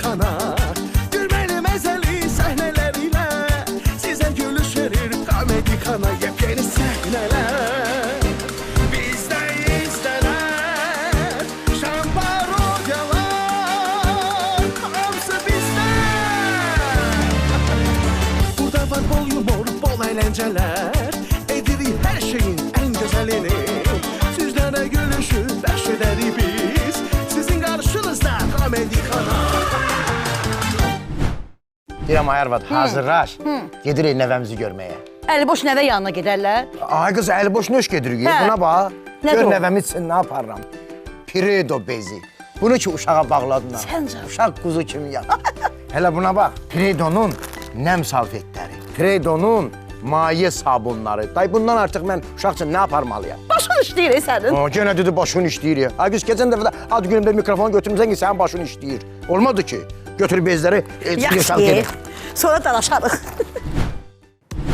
Xana. Gülmeli məzəli səhnələrlə sizə gülüş verir Komedi Xana. Yepyeni səhnələr bizdə izlənər, şən parodiyalar hamısı bizdə. Burada var bol yumor, bol əyləncələr, edirik hər şeyin ən gözəlini. Sizlərə gülüşü bəxş edərik biz, sizin qarşınızda Komedi Xana. Deyirəm, ay arvad, hazırlaş. Gedirik nəvəmizi görməyə. Əliboş nəvə yanına gedərlər. Ay qız, əliboş nöş gedirik. Buna bax. Gör nəvəmi üçün nə aparıram. Piredo bezi. Bunu ki, uşağa bağladılar. Səncə? Uşaq quzu kimi yat. Hələ buna bax. Piredonun nəm salfetləri. Piredonun maye sabunları. Day, bundan artıq mən uşaq üçün nə aparmalıyam? Başın işləyir sənin. Genə dedi, başın işləyir ya. Ay qız, keçən dəfə də ad günümdə mikrofonu götürmüsən ki, sənin başın işləyir. Olmadı ki, götür bezləri, yaxşı ye. Sonra danışarıq.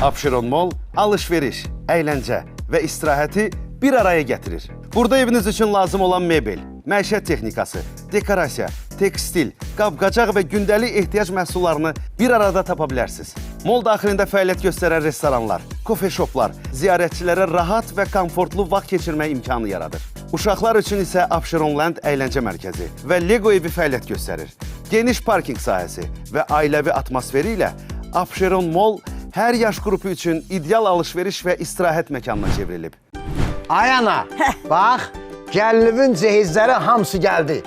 Abşeron Mall alış-veriş, əyləncə və istirahəti bir araya gətirir. Burada eviniz üçün lazım olan mebel, məişət texnikası, dekorasiya, tekstil, qab-qacaq və gündəlik ehtiyac məhsullarını bir arada tapa bilərsiniz. Mall daxilində fəaliyyət göstərən restoranlar, kofe-şoplar ziyarətçilərə rahat və komfortlu vaxt keçirmək imkanı yaradır. Uşaqlar üçün isə Abşeronland əyləncə mərkəzi və Lego evi fəaliyyət göstərir. Geniş parking sahəsi və ailəvi atmosferi ilə Abşeron Mall hər yaş qrupu üçün ideal alış-veriş və istirahət məkanına çevrilib. Ay ana, bax, gəlinivin cehizləri hamısı gəldi.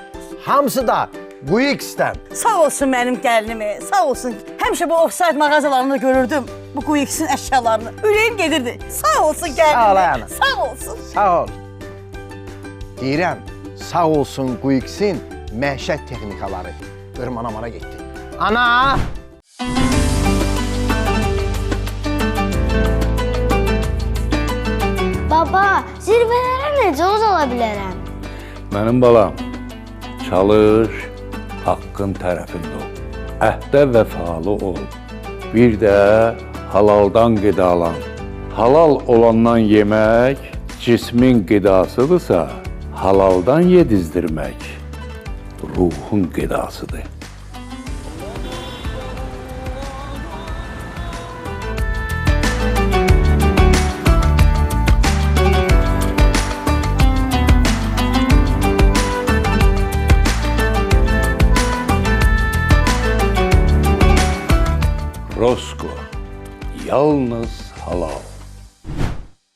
Hamısı da Quix'dən. Sağ olsun mənim gəlinimi, sağ olsun. Həmişə bu offside mağazalarında görürdüm bu Quix'in əşyalarını. Ürəyim gedirdi. Sağ olsun gəlinimi. Sağ ol, ay ana. Sağ olsun. Sağ ol. Deyirəm, sağ olsun Quix'in məişət texnikaları. Görüm anam ana getdi. Ana! Baba, zirvələrə necə uzala bilərəm? Mənim balam, çalış, haqqın tərəfində ol. Əhdə vəfalı ol. Bir də halaldan qidalan. Halal olandan yemək cismin qidasıdırsa, halaldan yedizdirmək ruhun qidasıdır. Rosko, yalnız halal.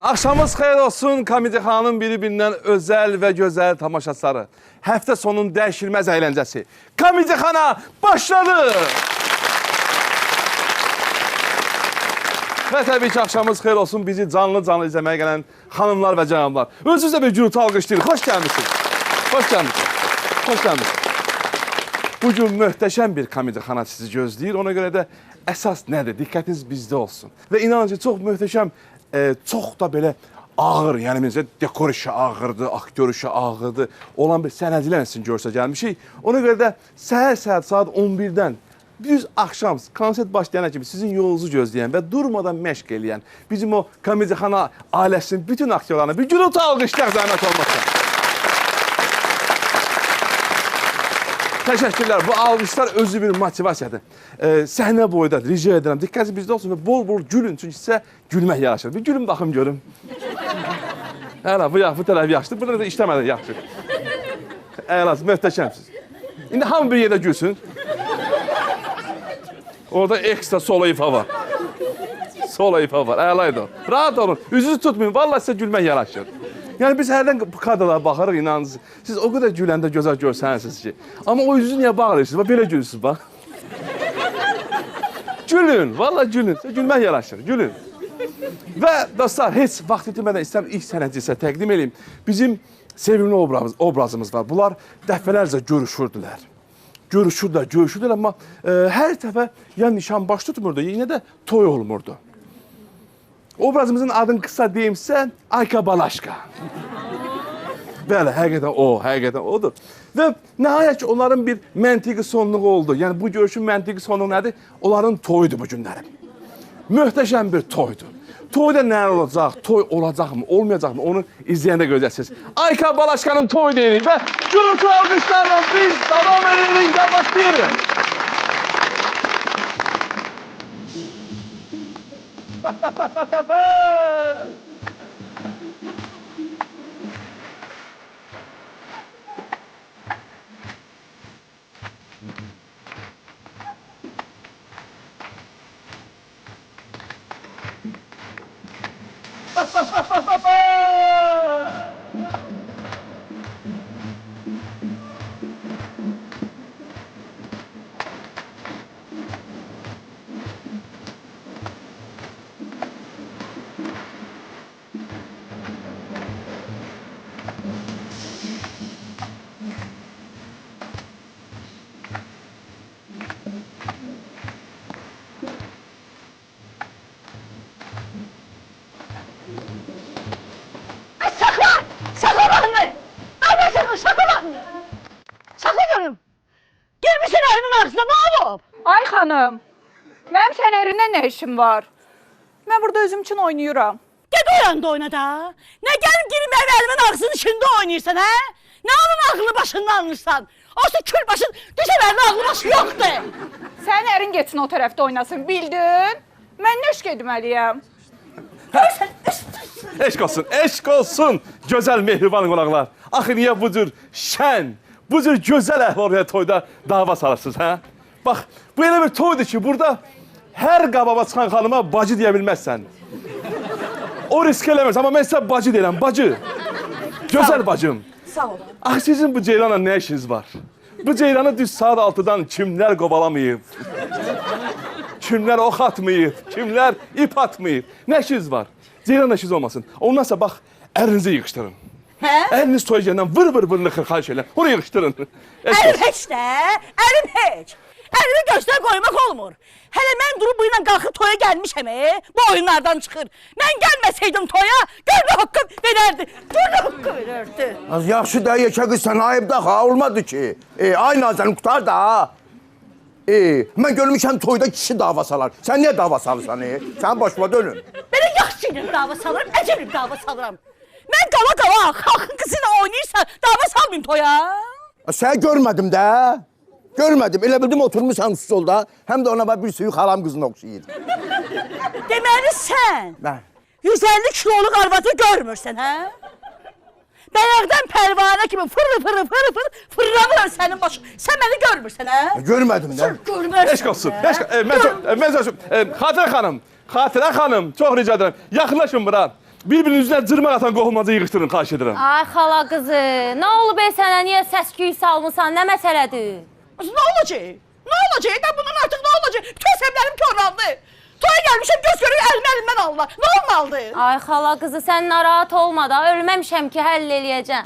Axşamınız xeyir olsun, Komedi Xanın biri-birindən özəl və gözəl tamaşaçıları. Həftə sonun dəyişilməz əyləncəsi. Komedi Xana başladı! Və təbii ki, axşamınız xeyir olsun, bizi canlı-canlı izləməyə gələn xanımlar və cənablar. Özünüzə bir gürültü alqışlayırıq, xoş gəlmişsiniz. Xoş gəlmişsiniz. Xoş gəlmişsiniz. Bugün möhtəşəm bir Komedi Xana sizi gözləyir, ona görə də əsas nədir? Diqqətiniz bizdə olsun. Və inanın ki, çox möhtəşəm, çox da belə ağır, yəni bizə dekor işi ağırdır, aktyor işi ağırdır, olan bir sənədilər sizin görsə gəlmişik. Ona görə də səhər saat 11-dən düz axşam konsert başlayana kimi sizin yolunuzu gözləyən və durmadan məşq eləyən bizim o Komedi Xana ailəsinin bütün aktyorlarına bir gürültü alqışlar zəhmət olmasa. Təşəkkürlər. Bu alqışlar özü bir motivasiyadır. Səhnə boyda rica edirəm, diqqətiniz bizdə olsun və bol-bol gülün, çünki sizə gülmək yaraşır. Bir gülün baxım görüm. Hələ, bu tərəf yaxşıdır, burada da işləmədən yaxşı. Əlaz, möhtəşəmsiniz. İndi hamı bir yerdə gülsün. Orada ekstra solo ifa var. Solo ifa var, əlaydı o. Rahat olun, üzünüzü tutmayın, vallahi sizə gülmək yaraşır. Yəni biz hərdən bu kadrlara baxarıq, inanınız. Siz o qədər güləndə gözəl görsənirsiniz ki. Amma o yüzü niyə bağırırsınız? Bax, belə gülürsünüz, bax. Gülün, vallahi gülün. Gülmək yaraşır, gülün. Və dostlar, heç vaxt itirmədən istəyirəm ilk sənətçisə təqdim edeyim. Bizim sevimli obrazımız var. Bunlar dəfələrcə görüşürdülər. Görüşürdülər, amma hər dəfə ya nişan baş tutmurdu, yenə də toy olmurdu. Obrazımızın adını qısa deyimsə, Ayka Balaşka. Bəli, həqiqətən odur. Və nəhayət ki, onların bir məntiqi sonluğu oldu. Yəni, bu görüşün məntiqi sonluğu nədir? Onların toyudur bu günləri. Möhtəşəm bir toydur. Toyda nə olacaq, toy olacaqmı, olmayacaqmı, onu izləyəndə görəcəksiniz. Ayka Balaşkanın toy deyirik və gürültü alqışlarla biz davam edirik, başlayırıq. Saklanın! Neredesiniz? Saklanın! Saklanın! Girmişsin elimin ağzına, ne olub? Ay xanım, mənim sənərinlə nə işim var? Mən burada özüm üçün oynayıram. Ged o yanda oyna da. Ne gelip girip elimin ağzının içinde oynuyorsan ha? Ne onun ağlı başından alırsan? Olsa kül başın düşeverdi ağlı başı yoktu. Sənin ərin getsin o tərəfdə oynasın, bildin? Mən nə iş gedməliyəm? Eşq olsun, eşq olsun. Gözəl mehriban qonaqlar. Axı niyə bu cür şən, bu cür gözəl əhval toyda dava salırsınız, hə? Bax, bu elə bir toydur ki, burada hər qababa çıxan xanıma bacı deyə bilməzsən. O risk eləmirsən, amma mən sizə bacı deyirəm, bacı. Gözəl bacım. Sağ ol. Axı sizin bu ceylanla nə işiniz var? Bu ceylanı düz saat 6-dan kimlər qovalamayıb? Kimlər ox atmayıb? Kimlər ip atmayıb? Nə işiniz var? Ceylanla işiniz olmasın. Ondansa bax, ərinizi yığışdırın. Hə? Əriniz toy gəndən vır-vır-vırını xırxayış elə. Onu yığışdırın. Elim heç də, elim heç. Elimi gözdən qoymaq olmur. Hələ mən durub bu ilə qalxıb toya gəlmişəm, bu oyunlardan çıxır. Mən gəlməsəydim toya, gör nə haqqı verərdi, gör nə haqqı verərdi. Az yaxşı da yekə qız sən ayıbda ha, olmadı ki. Ay Nazənin qutar da. Mən görmüşəm toyda kişi dava salar. Sən niyə dava salırsan? Sən başıma dönün. Belə yaxşı ilə dava salıram, əcəb dava salıram. Mən qala-qala xalqın qızı ilə oynayırsan, dava salmayım toya. Sən görmədim də. Görmədim. Elə bildim oturmuşsan stolda. Həm də ona bir suyu xalam qızına oxşayır. Deməli sən Mən. 150 kiloluq arvadı görmürsən, hə? Bəyəqdən pərvanə kimi fırlanıram sənin başın. Sən məni görmürsən, hə? Görmədim də. Görmürsən. Eşq olsun. Xatirə xanım, Xatirə xanım, çox rica edirəm. Yaxınlaşın bura. Bir-birinin üzünə cırmaq atan qohumacı yığışdırın, xahiş edirəm. Ay xala qızı, nə olub sənə, niyə səs-küy salmısan, nə məsələdir? Nə olacaq? Nə olacaq? Da bundan artıq nə olacaq? Bütün əsəblərim korlandı. Toya gəlmişəm, göz görür, əlimdən alırlar. Nə olmalıdır? Ay xala qızı, sən narahat olma da, ölməmişəm ki, həll eləyəcəm.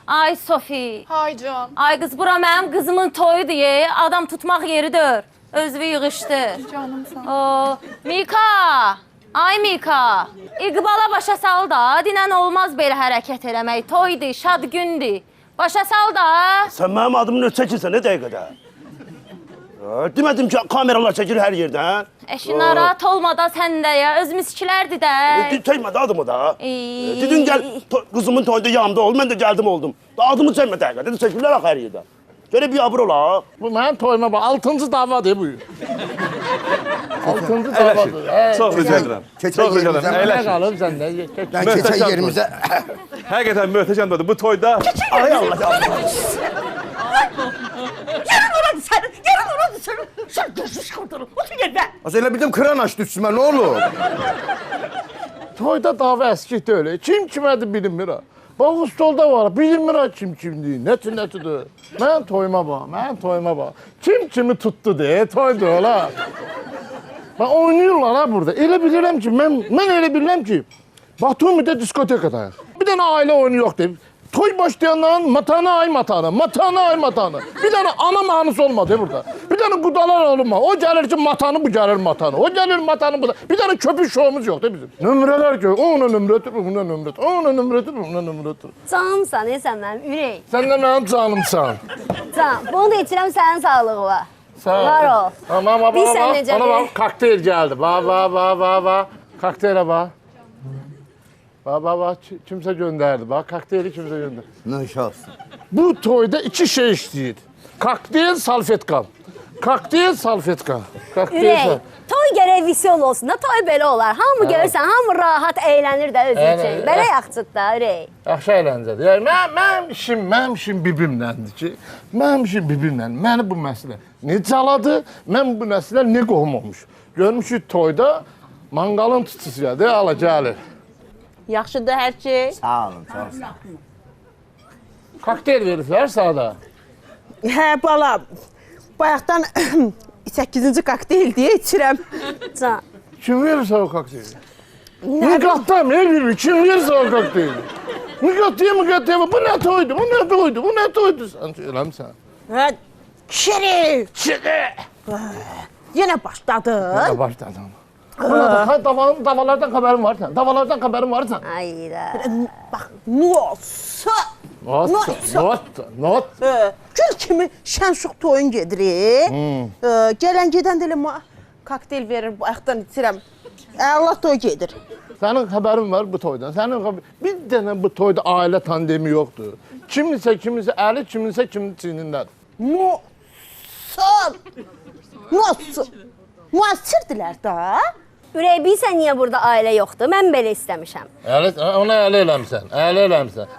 Ay Sofi. Hay can. Ay qız, bura mənim qızımın toyudur, adam tutmaq yeridir. Özünü yığışdır. Canımsan. O, Mika. Ay Mika. İqbala başa sal da, dinən olmaz belə hərəkət eləmək. Toydur, şad gündür. Başa sal da. Sən mənim adımı çəkirsən nə dəqiqədə? Demədim ki, kameralar çəkir hər yerdə, hə? Eşi narahat olma da sən də ya, özümüz ikilərdir də. Çəkmədi adımı da. Dedin gəl, qızımın toyunda yanımda ol, mən də gəldim oldum. Da adımı çəkmə dəqiqə, dedi çəkirlər axı hər yerdə. Görə bir abır ola. Bu mənim toyuma bax, 6-cı davadır bu. 6-cı davadır. Çox rica edirəm. Çox rica edirəm. Nə Əyləşin. qalıb səndə? Mən keçək yerimizə. Həqiqətən möhtəşəm toydur. Bu toyda... Ay Allah. Yerin oradı sənin, yerin oradı sənin. Sən gözü çıxırdın, otur yerdə. Az elə bildim kran açdı üstümə, nə olur? Toyda dava əskik deyil. Kim kimədir bilinmir ha. Bax, o stolda var, bilinmir ha kim kimdir, nətidir. Mənim toyuma bax, mənim toyuma bax. Kim kimi tutdu deyə, toydur ola. Bax, oynayırlar ha burada. Elə bilirəm ki, mən elə bilirəm ki, Batumi'də diskotekadayıq. Bir dənə ailə oyunu yox deyib. Toy başlayanların matanı ay matanı, matanı ay matanı. Bir dənə ana mahnısı olmadı burada. Bir dənə qudalar olma. O gəlir ki matanı, bu gəlir matanı. O gəlir matanı, bu da. Bir dənə köpük şovumuz yoxdur bizim. Nömrələr ki, ona nömrədir, buna nömrədir, ona nömrədir, buna nömrədir. Canımsan, sən mənim ürək. Sən də mənim canımsan. Can, bunu da içirəm sənin sağlığına. Sağ ol. Var ol. Baba, Bilsən necədir? Bana bax, kokteyl gəldi. Bax. Kokteylə bax. Bax, kimsə göndərdi. Bax, kokteyli kimsə göndərdi. Nə şahsın. Bu toyda iki şey işləyir. Kokteyl, salfetka. Kokteyl, salfetka. Ürək, toy gərək vision olsun da toy belə olar. Hamı görürsən, hamı rahat əylənir də özü üçün. Belə yaxçıdır da, ürək. Yaxşı əyləncədir. Yəni mənim işim bibimləndir ki, mənim işim bibimlə. Məni bu məsələ ne caladı, mən bu məsələ ne qohum olmuş. Görmüşük toyda mangalın tutusuydı, ala gəlir. Yaxşıdır hər şey. Sağ olun, çox sağ olun. Kokteyl veriblər sağda. Hə, bala. Bayaqdan 8-ci kokteyl deyə içirəm. Can. Kim verirsə o kokteyli? Niqatdan verir, kim verirsə o kokteyli? Niqat, bu ne toydu, bu ne toydu? Sən eləmsən. Hə, şiri. Şiqi! Yenə başladın. Yenə başladım. Davalardan xəbərin varsan, davalardan xəbərin varsan. Ayda. Bax, nosa. Not. Gül kimi şən-şux toyun gedirik. Gələn gedən də elə kokteyl verir, bayaqdan içirəm. Əla toy gedir. Sənin xəbərin var bu toydan. Bir dənə bu toyda ailə tandemi yoxdur. Kiminsə əli, kiminsə çiynindədir. Nosa. Müasirdirlər da. Ürək, bilsən niyə burada ailə yoxdur? Mən belə istəmişəm. Ona əli eləmsən.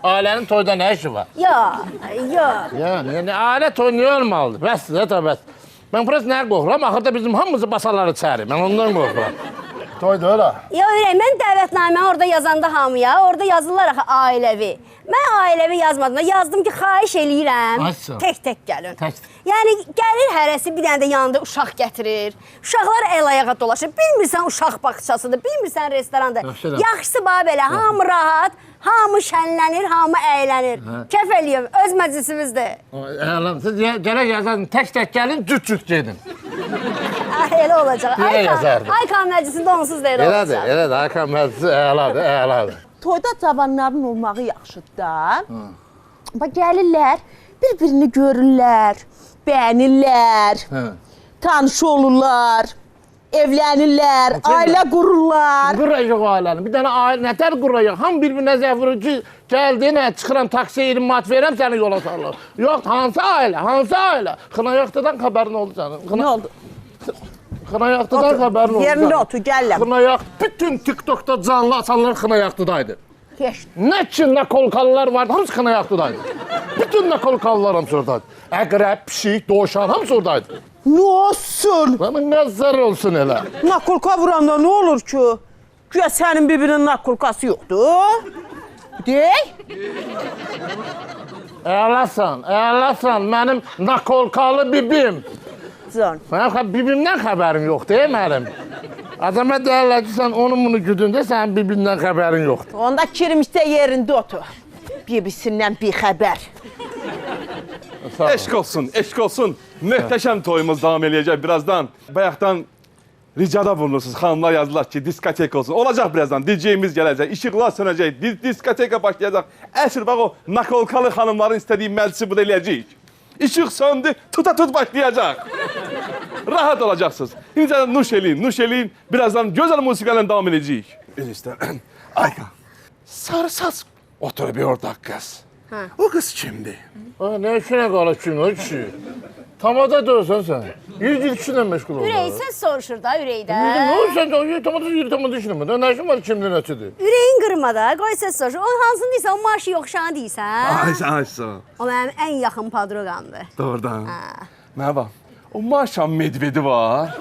Ailənin toyda nə işi var? Yox. Yəni ailə toy niyə olmalıdır? Bəs. Mən burası nəyə qorxuram? Axırda bizim hamımızı basaları çəri. Mən ondan qorxuram. Toyda öyle. Ya ürək, mən dəvətnamə orada yazanda hamıya, orada yazırlar axı ailəvi. Mən ailəvi yazmadım da, yazdım ki, xahiş eləyirəm, tək gəlin. Yəni, gəlir hərəsi bir dənə də yanında uşaq gətirir. Uşaqlar el-ayağa dolaşır. Bilmirsən uşaq baxçasıdır, bilmirsən restorandır. Yaxşısı bax belə, hamı rahat, hamı şənlənir, hamı əylənir. Kəf eləyəm, öz məclisimizdir. Siz gərək yazadın, tək gəlin, cüt gedin. Elə olacaq. Aykan məclisində onsuz da elə olacaq. Elədir, Aykan məclisi əladır. Toyda cavanların olmağı yaxşıdır da. Bax, gəlirlər, bir-birini görürlər, bəyənirlər, tanış olurlar, evlənirlər, ailə qururlar. Quracaq ailəni, bir dənə ailə, nətər quracaq? Ham bir-birinə zəf vurur ki, gəldin, çıxıram taksiyə 20 manat verəm, səni yola salır. Yox, hansı ailə? Xınayaxtıdan xəbərin oldu sənin. Nə oldu? Xınayaxtıdan xəbərin oldu. Yerində otur, gələm. Xınayaxtı, bütün TikTokda canlı açanlar Xınayaxtıdaydı. Nə ki, nə kolkalılar vardı, hamısı Xınayaxtıdaydı. Bütün nə kolkalılar hamısı oradaydı. Əqrəb, pişik, doğuşan, hamısı oradaydı. Nə olsun? Nəzər olsun elə. Nakolka vuranda nə olur ki? Güya sənin bir-birinin nakolkası yoxdur. Deyək? Əlasan, mənim nakolkalı bibim. Mənim bibimdən xəbərim yoxdur, mənim. Adama deyərlər ki, sən onun bunu güdündə, sənin bibindən xəbərin yoxdur. Onda kirmişdə yerində otur. Bibisindən bir xəbər. Eşq olsun. Möhtəşəm toyumuz davam eləyəcək birazdan. Bayaqdan ricada bulunursunuz. Xanımlar yazdılar ki, diskotek olsun. Olacaq birazdan. DJ-imiz gələcək, işıqlar sönəcək, diskoteka başlayacaq. Əsr bax o nakolkalı xanımların istədiyi məclisi burada eləyəcəyik. İşıq söndü, tuta-tut başlayacaq. Rahat olacaqsınız. İncə nuş eləyin. Birazdan gözəl musiqayla davam edəcəyik. Enişdən, Aykan, sarı saç otur bir orada qız. O qız kimdir? Nə işinə qalır kim o kişi? Tamada dörsən sən. Yürü kişilə məşğul ol. Ürək, sən soruşur da ürəkdə. Nə olur sən tamada işinə nə işin var kimlə nəçidir? Ürəyin qırma da, qoy sən soruşur. O hansını deyirsən, o marşı yoxşanı deyirsən. Ay, sağ ol. O mənim ən yaxın padroqamdır. Doğrudan. Mənə bax, o Maşa Medvedi var.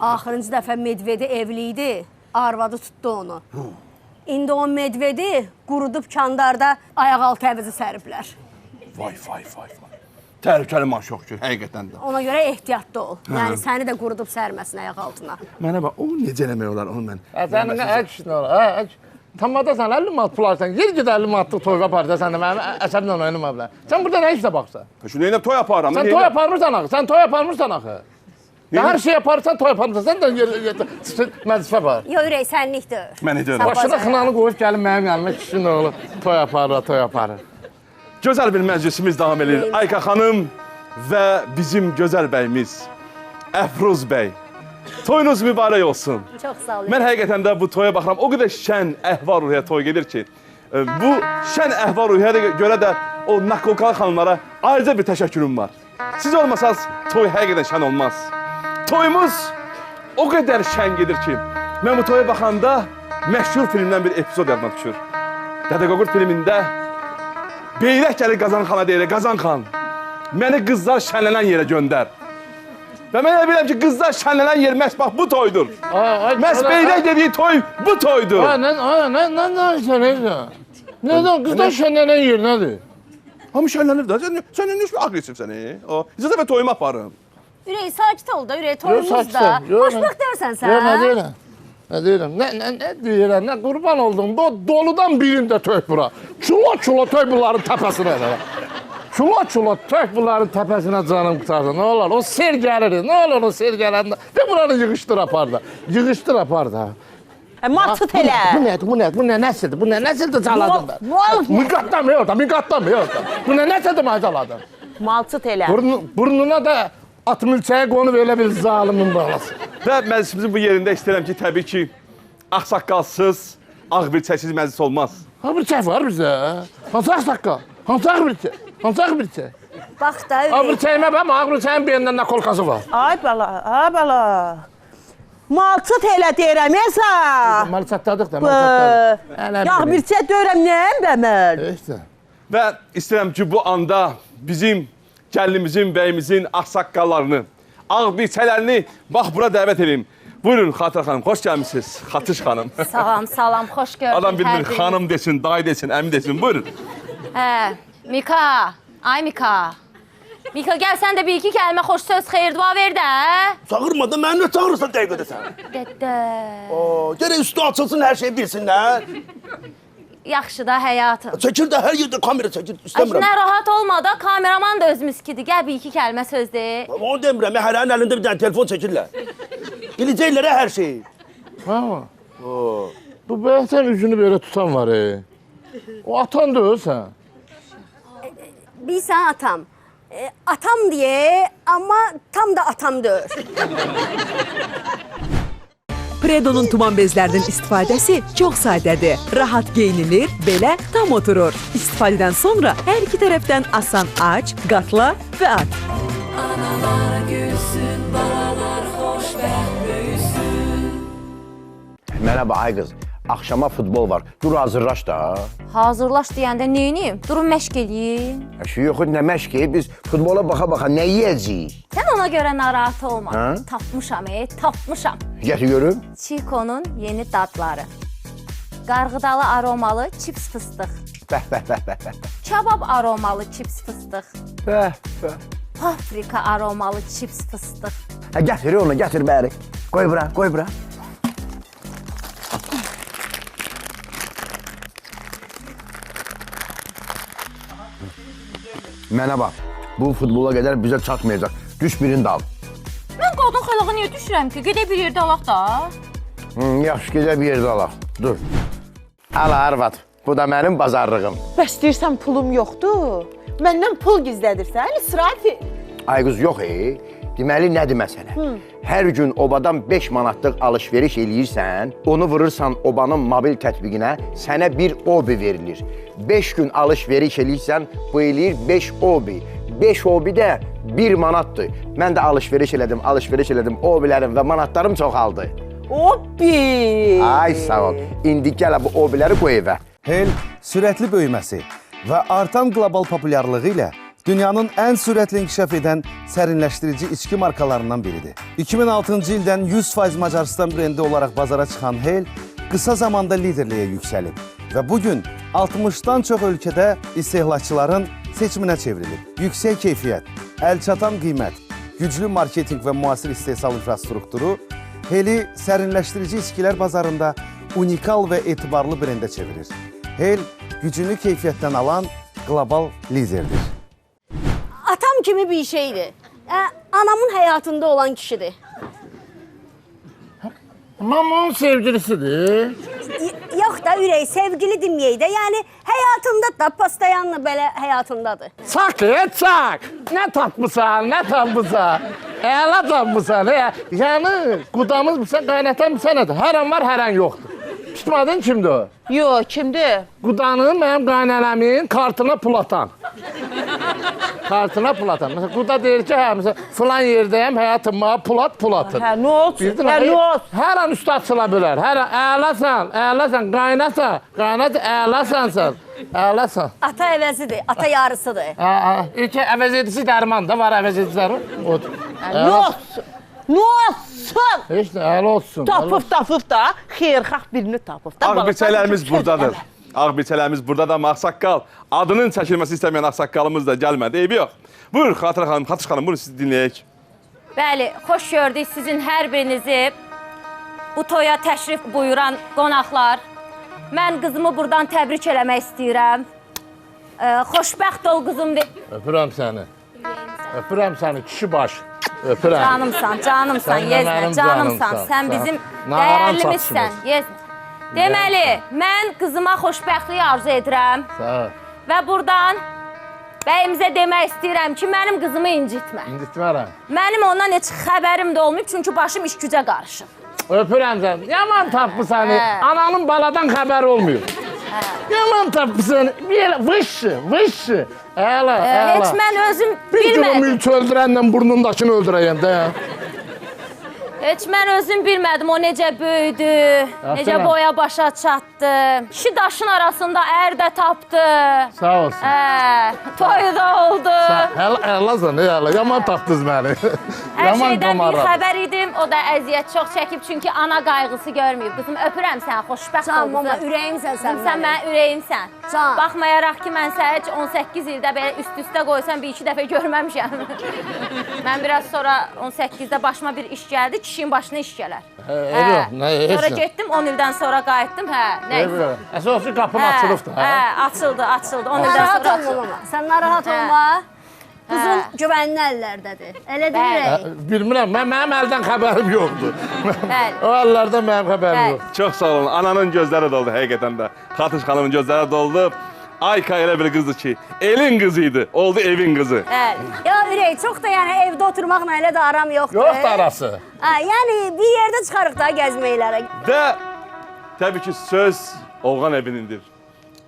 Axırıncı dəfə Medvedi evli idi, arvadı tutdu onu. İndi o Medvedi qurudub kandarda ayaqaltı əvəzi səriblər. Vay. Təhlükəli maş yox ki, həqiqətən də. Ona görə ehtiyatlı ol. Yəni səni də qurudub sərməsin ayaq altına. Mənə bax, o necə eləmək olar onu mən? Sənin əks nə olar? Tamadasan 50 manat pul alsan, yer ged 50 manatlıq toy aparda sən də mənim əsəblə oynama bilər. Sən burada nə işlə baxsan? Şunu elə toy aparam. Sən toy aparmırsan axı. Hər şey yaparsan, toy yaparsan, sən də məclisə var. Yox, ürək, sənlikdir. Mən idi öyle. Başına xınanı qoyub gəlin mənim yanıma kişi nə olur, toy aparır. Gözəl bir məclisimiz davam edir. Ayka xanım və bizim gözəl bəyimiz Əfruz bəy. Toyunuz mübarək olsun. Çox sağ olun. Mən həqiqətən də bu toya baxıram. O qədər şən, əhval-ruhiyyə toy gedir ki, bu şən əhval-ruhiyyəyə görə də o nakolkalı xanımlara ayrıca bir təşəkkürüm var. Siz olmasanız toy həqiqətən şən olmaz. Toyumuz o qədər şən gedir ki, mən bu toya baxanda məşhur filmdən bir epizod yadıma düşür. Dədə Qorqud filmində Beyrək gəlir Qazan xana deyir, Qazan xan, məni qızlar şənlənən yerə göndər. Və mən elə bilirəm ki, qızlar şənlənən yer məhz bax bu toydur. Məhz Beyrək dediyi toy bu toydur. Nədən qızlar şənlənən yer nədir? Hamı şənlənir də, sən nə işin aqressivsən? İcazə və toyuma aparım. Ürək, sakit ol da, ürək, toyumuzda. Xoşbəxt deyirsən sən. Nə deyirəm? Nə deyirəm? Nə deyirəm? Nə qurban oldum? Bu doludan birində tök bura. Çula tök bunların təpəsinə. Çula tök bunların təpəsinə canım qutardı. Nə olar? O sel gəlir. Nə olur o sel gələndə? De buranı yığışdır apar da. Yığışdır apar da. Martı elə. Bu nə nəsildir? Bu nə nəsildir caladın da? Miqatlamıyor da. Bu nə nəsildir mən caladın? Malçı elə. Burnuna da at milçəyə qonub elə bir zalimin balası. Və məclisimizin bu yerində istəyirəm ki, təbii ki, ağsaqqalsız, ağbirçəsiz məclis olmaz. Ağbirçə var bizə. Hansı ağsaqqal? Hansı ağbirçə? Hansı ağbirçə? Bax da, ürək. Ağbirçəyimə bax, ağbirçəyin birindən nə kolkası var. Ay bala. Malçı elə deyirəm, yəsə. Deməli çatladıq da, çatladıq. Ağbirçə deyirəm, nəyəm bəməl? İşte. Və istəyirəm ki, bu anda bizim gəlinimizin, bəyimizin ağsaqqallarını, ağbirçələrini bax bura dəvət edeyim. Buyurun Xatır xanım, xoş gəlmişsiniz. Xatış xanım. Salam, xoş gördük. Adam bilmir, xanım desin, dayı desin, əmi desin. Buyurun. Mika, ay Mika. Mika, gəl sən də bir iki kəlmə xoş söz, xeyir dua ver də. Çağırmadan məni nə çağırırsan dəqiqədə sən? Dədə. Gərək üstü açılsın, hər şeyi bilsinlər. Yaxşı da həyatım. Çəkir də, hər yerdə kamera çəkir, istəmirəm. Nə rahat olma da, kameraman da özümüz kidir. Gəl bir iki kəlmə söz de. Onu demirəm, hərənin əlində bir dənə telefon çəkirlər. Biləcəklərə hər şeyi. Bu bəyətən üzünü belə tutan var. O atan da ölsən. Bilsən atam. Atam deyə, amma tam da atam deyil. Predo'nun tuman bezlərinin istifadəsi çox sadədir. Rahat geyinilir, belə tam oturur. İstifadədən sonra hər iki tərəfdən asan aç, qatla və at. Analar gülsün, balalar xoşbəxt böyüsün. Merhaba ay qız. Axşama futbol var. Dur hazırlaş da. Hazırlaş deyəndə neyiniyim? Durun məşq eləyim. Yox, nə məşqi? Biz futbola baxa-baxa nə yeyəcəyik? Sən ona görə narahat olma. Tapmışam, tapmışam. Gətir görüm. Chico'nun yeni dadları. Qarğıdalı aromalı çips fıstıq. Bəh. Kabab aromalı çips fıstıq. Bəh. Paprika aromalı çips fıstıq. Gətir onu, gətir bəri. Qoy bura. Mənə bax, bu futbola qədər bizə çatmayacaq. Düş birini də al. Mən qadın xalağı niyə düşürəm ki? Gedək bir yerdə alaq da. Yaxşı, gedək bir yerdə alaq. Dur. Al arvad, bu da mənim bazarlığım. Bəs deyirsən pulum yoxdur? Məndən pul gizlədirsən, İsrafil. Ay qız, yox Deməli, nədir məsələ? Hər gün obadan 5 manatlıq alış-veriş eləyirsən, onu vurursan obanın mobil tətbiqinə, sənə bir obi verilir. 5 gün alış-veriş eləyirsən, bu eləyir 5 obi. 5 obi də 1 manatdır. Mən də alış-veriş elədim, obilərim və manatlarım çoxaldı. Obi! Ay, sağ ol. İndi gələ bu obiləri qoy evə. HEL sürətli böyüməsi və artan qlobal populyarlığı ilə dünyanın ən sürətli inkişaf edən sərinləşdirici içki markalarından biridir. 2006-cı ildən 100% Macaristan brendi olaraq bazara çıxan HEL qısa zamanda liderliyə yüksəlib və bugün 60-dan çox ölkədə istehlakçıların seçiminə çevrilib. Yüksək keyfiyyət, əlçatan qiymət, güclü marketinq və müasir istehsal infrastrukturu HEL-i sərinləşdirici içkilər bazarında unikal və etibarlı brendə çevirir. HEL gücünü keyfiyyətdən alan qlobal liderdir. Atam kimi bir şeydir. Anamın həyatında olan kişidir. Mamamın sevgilisidir. Yox da ürək, sevgili deməyək də, yəni həyatında da, pastayanla belə həyatındadır. Çak! Nə tapmışsan? Əla tapmışsan. Yəni, qudamız bilsən, qaynatan bilsən nədir? Hər an var, hər an yoxdur. Tutmadın kimdir o? Yox, kimdir? Qudanın mənim qaynanəmin kartına pul atan. Kartına pul atan. Məsələn, burada deyir ki, hə, məsələn, filan yerdəyəm, həyatım, mənə pul atın. Hə, nə olsun? Bildin, Hə, nə olsun? hər an üstə açıla bilər. Hər an əlasan, qaynat, əlasan. Ata əvəzidir, ata yarısıdır. İlk əvəz edisi dərman da var, əvəz ediciləri. Nə olsun? Nə olsun? Heç nə, əla olsun. Tapıb da, xeyirxah birini tapıb da. Ağbirçələrimiz buradadır. Ağbirçələrimiz buradadır, amma Ağsaqqal adının çəkilməsi istəməyən Ağsaqqalımız da gəlmədi, eybi yox. Buyur Xatırə xanım, Xatış xanım, buyurun sizi dinləyək. Bəli, xoş gördük sizin hər birinizi. Bu toya təşrif buyuran qonaqlar. Mən qızımı buradan təbrik eləmək istəyirəm. Xoşbəxt ol qızım. Öpürəm səni. Öpürəm səni, kişi baş. Öpürəm. Canımsan, Yeznə, canımsan. Sən bizim dəyərlimizsən, Yeznə. Deməli, mən qızıma xoşbəxtlik arzu edirəm. Sağ ol. Və buradan bəyimizə demək istəyirəm ki, mənim qızımı incitmə. İncitmərəm. Mənim ondan heç xəbərim də olmayıb, çünki başım iş gücə qarışıb. Öpürəm səni. Yaman tapdı səni. Ananın baladan xəbəri olmuyor. Yaman tapdı səni. Vışı. Əla. Heç mən özüm Bir gün o bilmədim. mülkü öldürənlə burnundakını öldürəyəm də. Heç mən özüm bilmədim o necə böyüdü, necə boya başa çatdı. Kişi daşın arasında ər də tapdı. Sağ olsun. Toyu da oldu. Əlasan, yaman tapdınız məni. Hər şeydən bir xəbər idim, o da əziyyət çox çəkib, çünki ana qayğısı görməyib. Qızım, öpürəm səni, xoşbəxt ol qızım. Canım, ürəyimsən sən Sən mənə ürəyimsən. Can. Baxmayaraq ki, mən səni heç 18 ildə belə üst-üstə qoysam bir-iki dəfə görməmişəm. Mən biraz sonra 18-də başıma bir iş gəldi, kişinin başına iş gələr. Sonra getdim, 10 ildən sonra qayıtdım, nəysə. Əsas ki, qapım açılıbdır. Açıldı, 10 ildən sonra açıldı. Sən narahat olma. Qızın güvənli əllərdədir. Elə deyirək. Bilmirəm, mənim əldən xəbərim yoxdur. O əllərdən mənim xəbərim yoxdur. Çox sağ olun, ananın gözləri doldu həqiqətən də. Xatış xanımın gözləri doldu. Ayka elə bir qızdır ki, elin qızıydı, oldu evin qızı. Ya ürək, çox da yəni evdə oturmaqla elə də aram yoxdur. Yoxdur arası. Yəni bir yerdə çıxarıq da gəzməklərə. Və təbii ki, söz Oğan evinindir.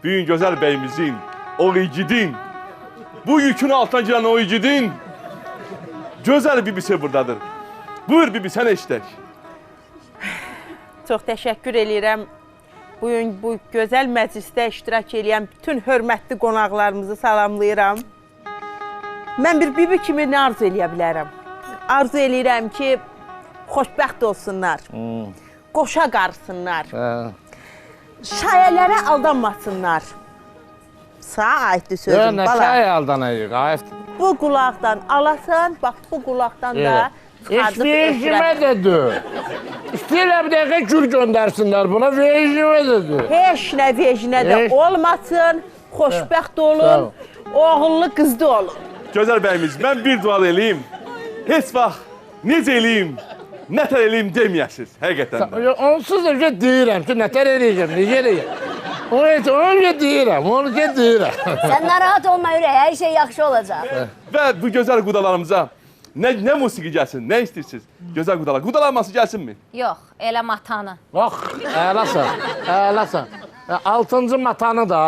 Büyün gözəl bəyimizin, o igidin, bu yükün altına girən o igidin gözəl bibisi buradadır. Buyur bibi, sən eşitək. Çox təşəkkür eləyirəm. Bugün bu gözəl məclisdə iştirak edən bütün hörmətli qonaqlarımızı salamlayıram. Mən bir bibi kimi nə arzu eləyə bilərəm? Arzu eləyirəm ki, xoşbəxt olsunlar, qoşa qarsınlar, şayələrə aldanmasınlar. Sağa aiddir sözüm, bala. Nə şayə aldanayıq, ayıb. Bu qulaqdan alasan, bax bu qulaqdan da çıxardıb İstəyişimə dedi. İstəyirəm bir dəqiqə gül göndərsinlər buna, vecimə dedi. Heç nə vecimə də olmasın, xoşbəxt olun, oğullu qızlı olun. Gözəl bəyimiz, mən bir dua eləyim. Heç vaxt necə eləyim, nətər eləyim deməyəsiniz, həqiqətən də. Onsuz da deyirəm ki, nətər eləyəcəm, necə eləyəcəm. Onu deyirəm. Sən narahat olma ürək, hər şey yaxşı olacaq. Və bu gözəl qudalarımıza nə musiqi gəlsin, nə istəyirsiniz? Gözəl qudalar. Qudalanması gəlsinmi? Yox, elə matanı. Bax, əlasan. 6-cı matanı da,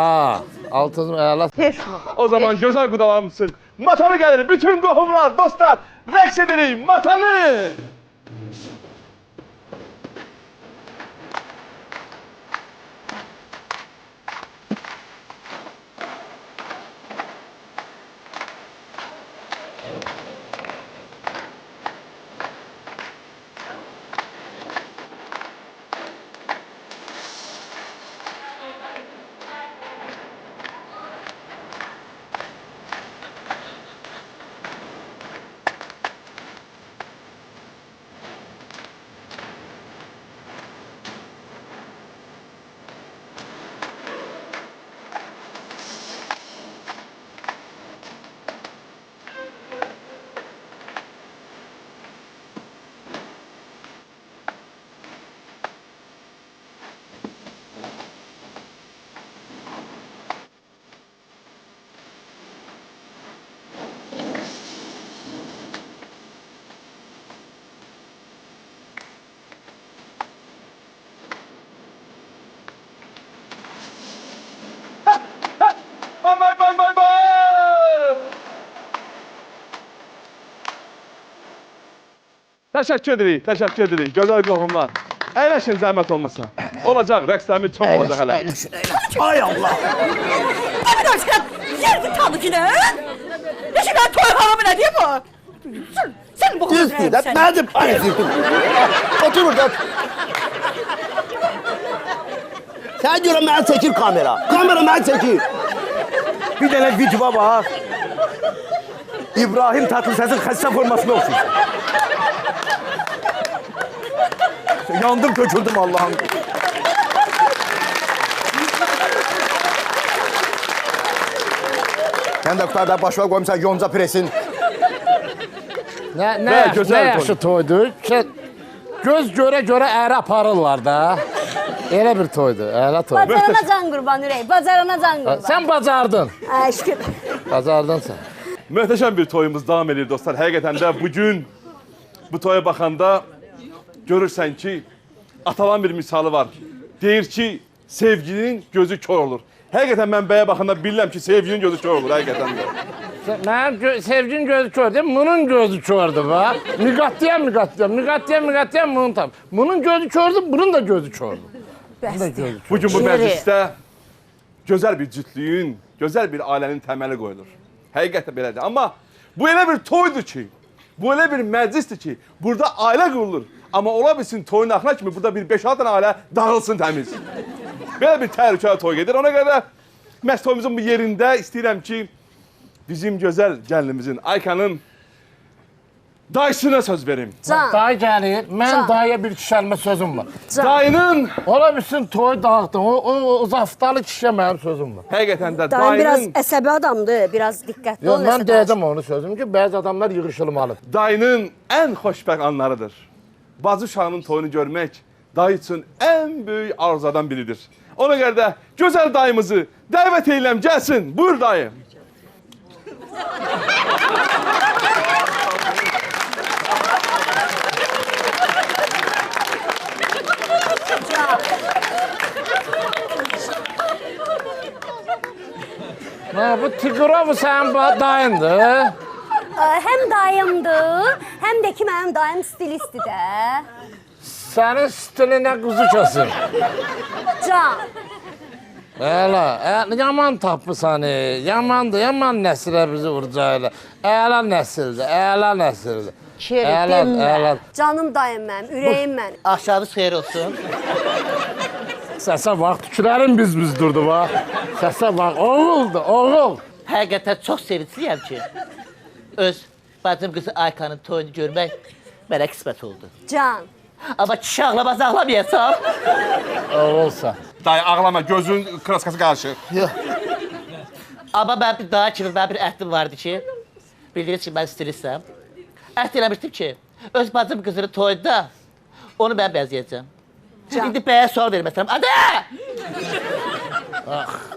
6-cı əlasan. O zaman gözəl qudalarımızın matanı gəlir. Bütün qohumlar, dostlar, rəqs edirik matanı. Təşəkkür edirik, təşəkkür edirik. Gözəl qohumlar. Əyləşin zəhmət olmasa. Olacaq, rəqslərimiz çox olacaq hələ. Ay Allah! Bir dakika, yerdi tadı ki ne? Ne şey ben toy haramı ne diye bu? Sen bu kadar Düzdür də, mənim düzdür. Otur orada. Sən görə məni çəkir kamera. Kamera məni çəkir. Bir dənə videoya bax. İbrahim Tatlıses'in xəstə formasına olsun. Yandım, köçüldüm Allah'ım. Sən də yuxarıda başına qoymuşsan Yonca Presin. Nə yaxşı toydur ki, göz görə ərə aparırlar da. Elə bir toydur, elə toydur. Bacarana can qurban ürək, bacarana can qurban. Sən bacardın. Ay şükür. Bacardın sən. Möhtəşəm bir toyumuz davam edir dostlar. Həqiqətən də bugün bu toya baxanda görürsən ki, atalan bir misalı var. Deyir ki, sevginin gözü kör olur. Həqiqətən mən bəyə baxanda bilirəm ki, sevginin gözü kör olur, həqiqətən də. Mənim sevginin gözü kör deyim, bunun gözü kördür, bax. Müqattiyəm, bunun tam. Bunun gözü kördür, bunun da gözü kördür. Bugün bu məclisdə gözəl bir cütlüyün, gözəl bir ailənin təməli qoyulur. Həqiqətən belədir. Amma bu elə bir toydur ki, bu elə bir məclisdir ki, burada ailə qurulur. Amma ola bilsin toyun axına kimi burada bir 5-6 dənə ailə dağılsın təmiz. Belə bir təhlükəli toy gedir. Ona görə məhz toyumuzun bu yerində istəyirəm ki, bizim gözəl gəlinimizin, Aykanın dayısına söz verim. Dayı gəlir, mən dayıya bir kişəlmə sözüm var. Dayının... Ola bilsin toy dağıtdın, o zaftalı kişiyə mənim sözüm var. Həqiqətən də dayının... biraz əsəbi adamdır, biraz diqqətli ol. Yox, mən deyəcəm onu sözüm ki, bəzi adamlar yığışılmalı. Dayının ən xoşbəxt anlarıdır. Bacı uşağının toyunu görmək dayı üçün ən böyük arzudan biridir. Ona görə də gözəl dayımızı dəvət eyləm, gəlsin. Buyur dayı. Bu Tiqrovu sənin dayındır. Həm dayımdır, həm də ki, mənim dayım stilistdir də. Sənin stilinə quzu kəsin. Can. Əla, yaman tapısan, yamandır, yaman nəsilə bizi vuracaqlar. Əla nəsildir. Demə. Canım dayım mənim, ürəyim mənim. Aşağıdız xeyir olsun. Səsə bax, tüklərin biz durdu, bax. Səsə bax, oğuldur, oğul. Həqiqətən çox sevincliyəm ki, öz bacım qızı Aykanın toyunu görmək mənə qismət oldu. Can. Amma kişi ağlamaz, ağlamayasam. Oğulsa. Dayı, ağlama, gözün kraskası qarışır. Yox. Amma mən bir daha kimi, mən bir əhdim vardı ki, bildiriz ki, mən stilistəm. Əhd eləmişdim ki, öz bacım qızını toyunda onu mən bəzəyəcəm. İndi bəyə sual verməsiəm. Adə!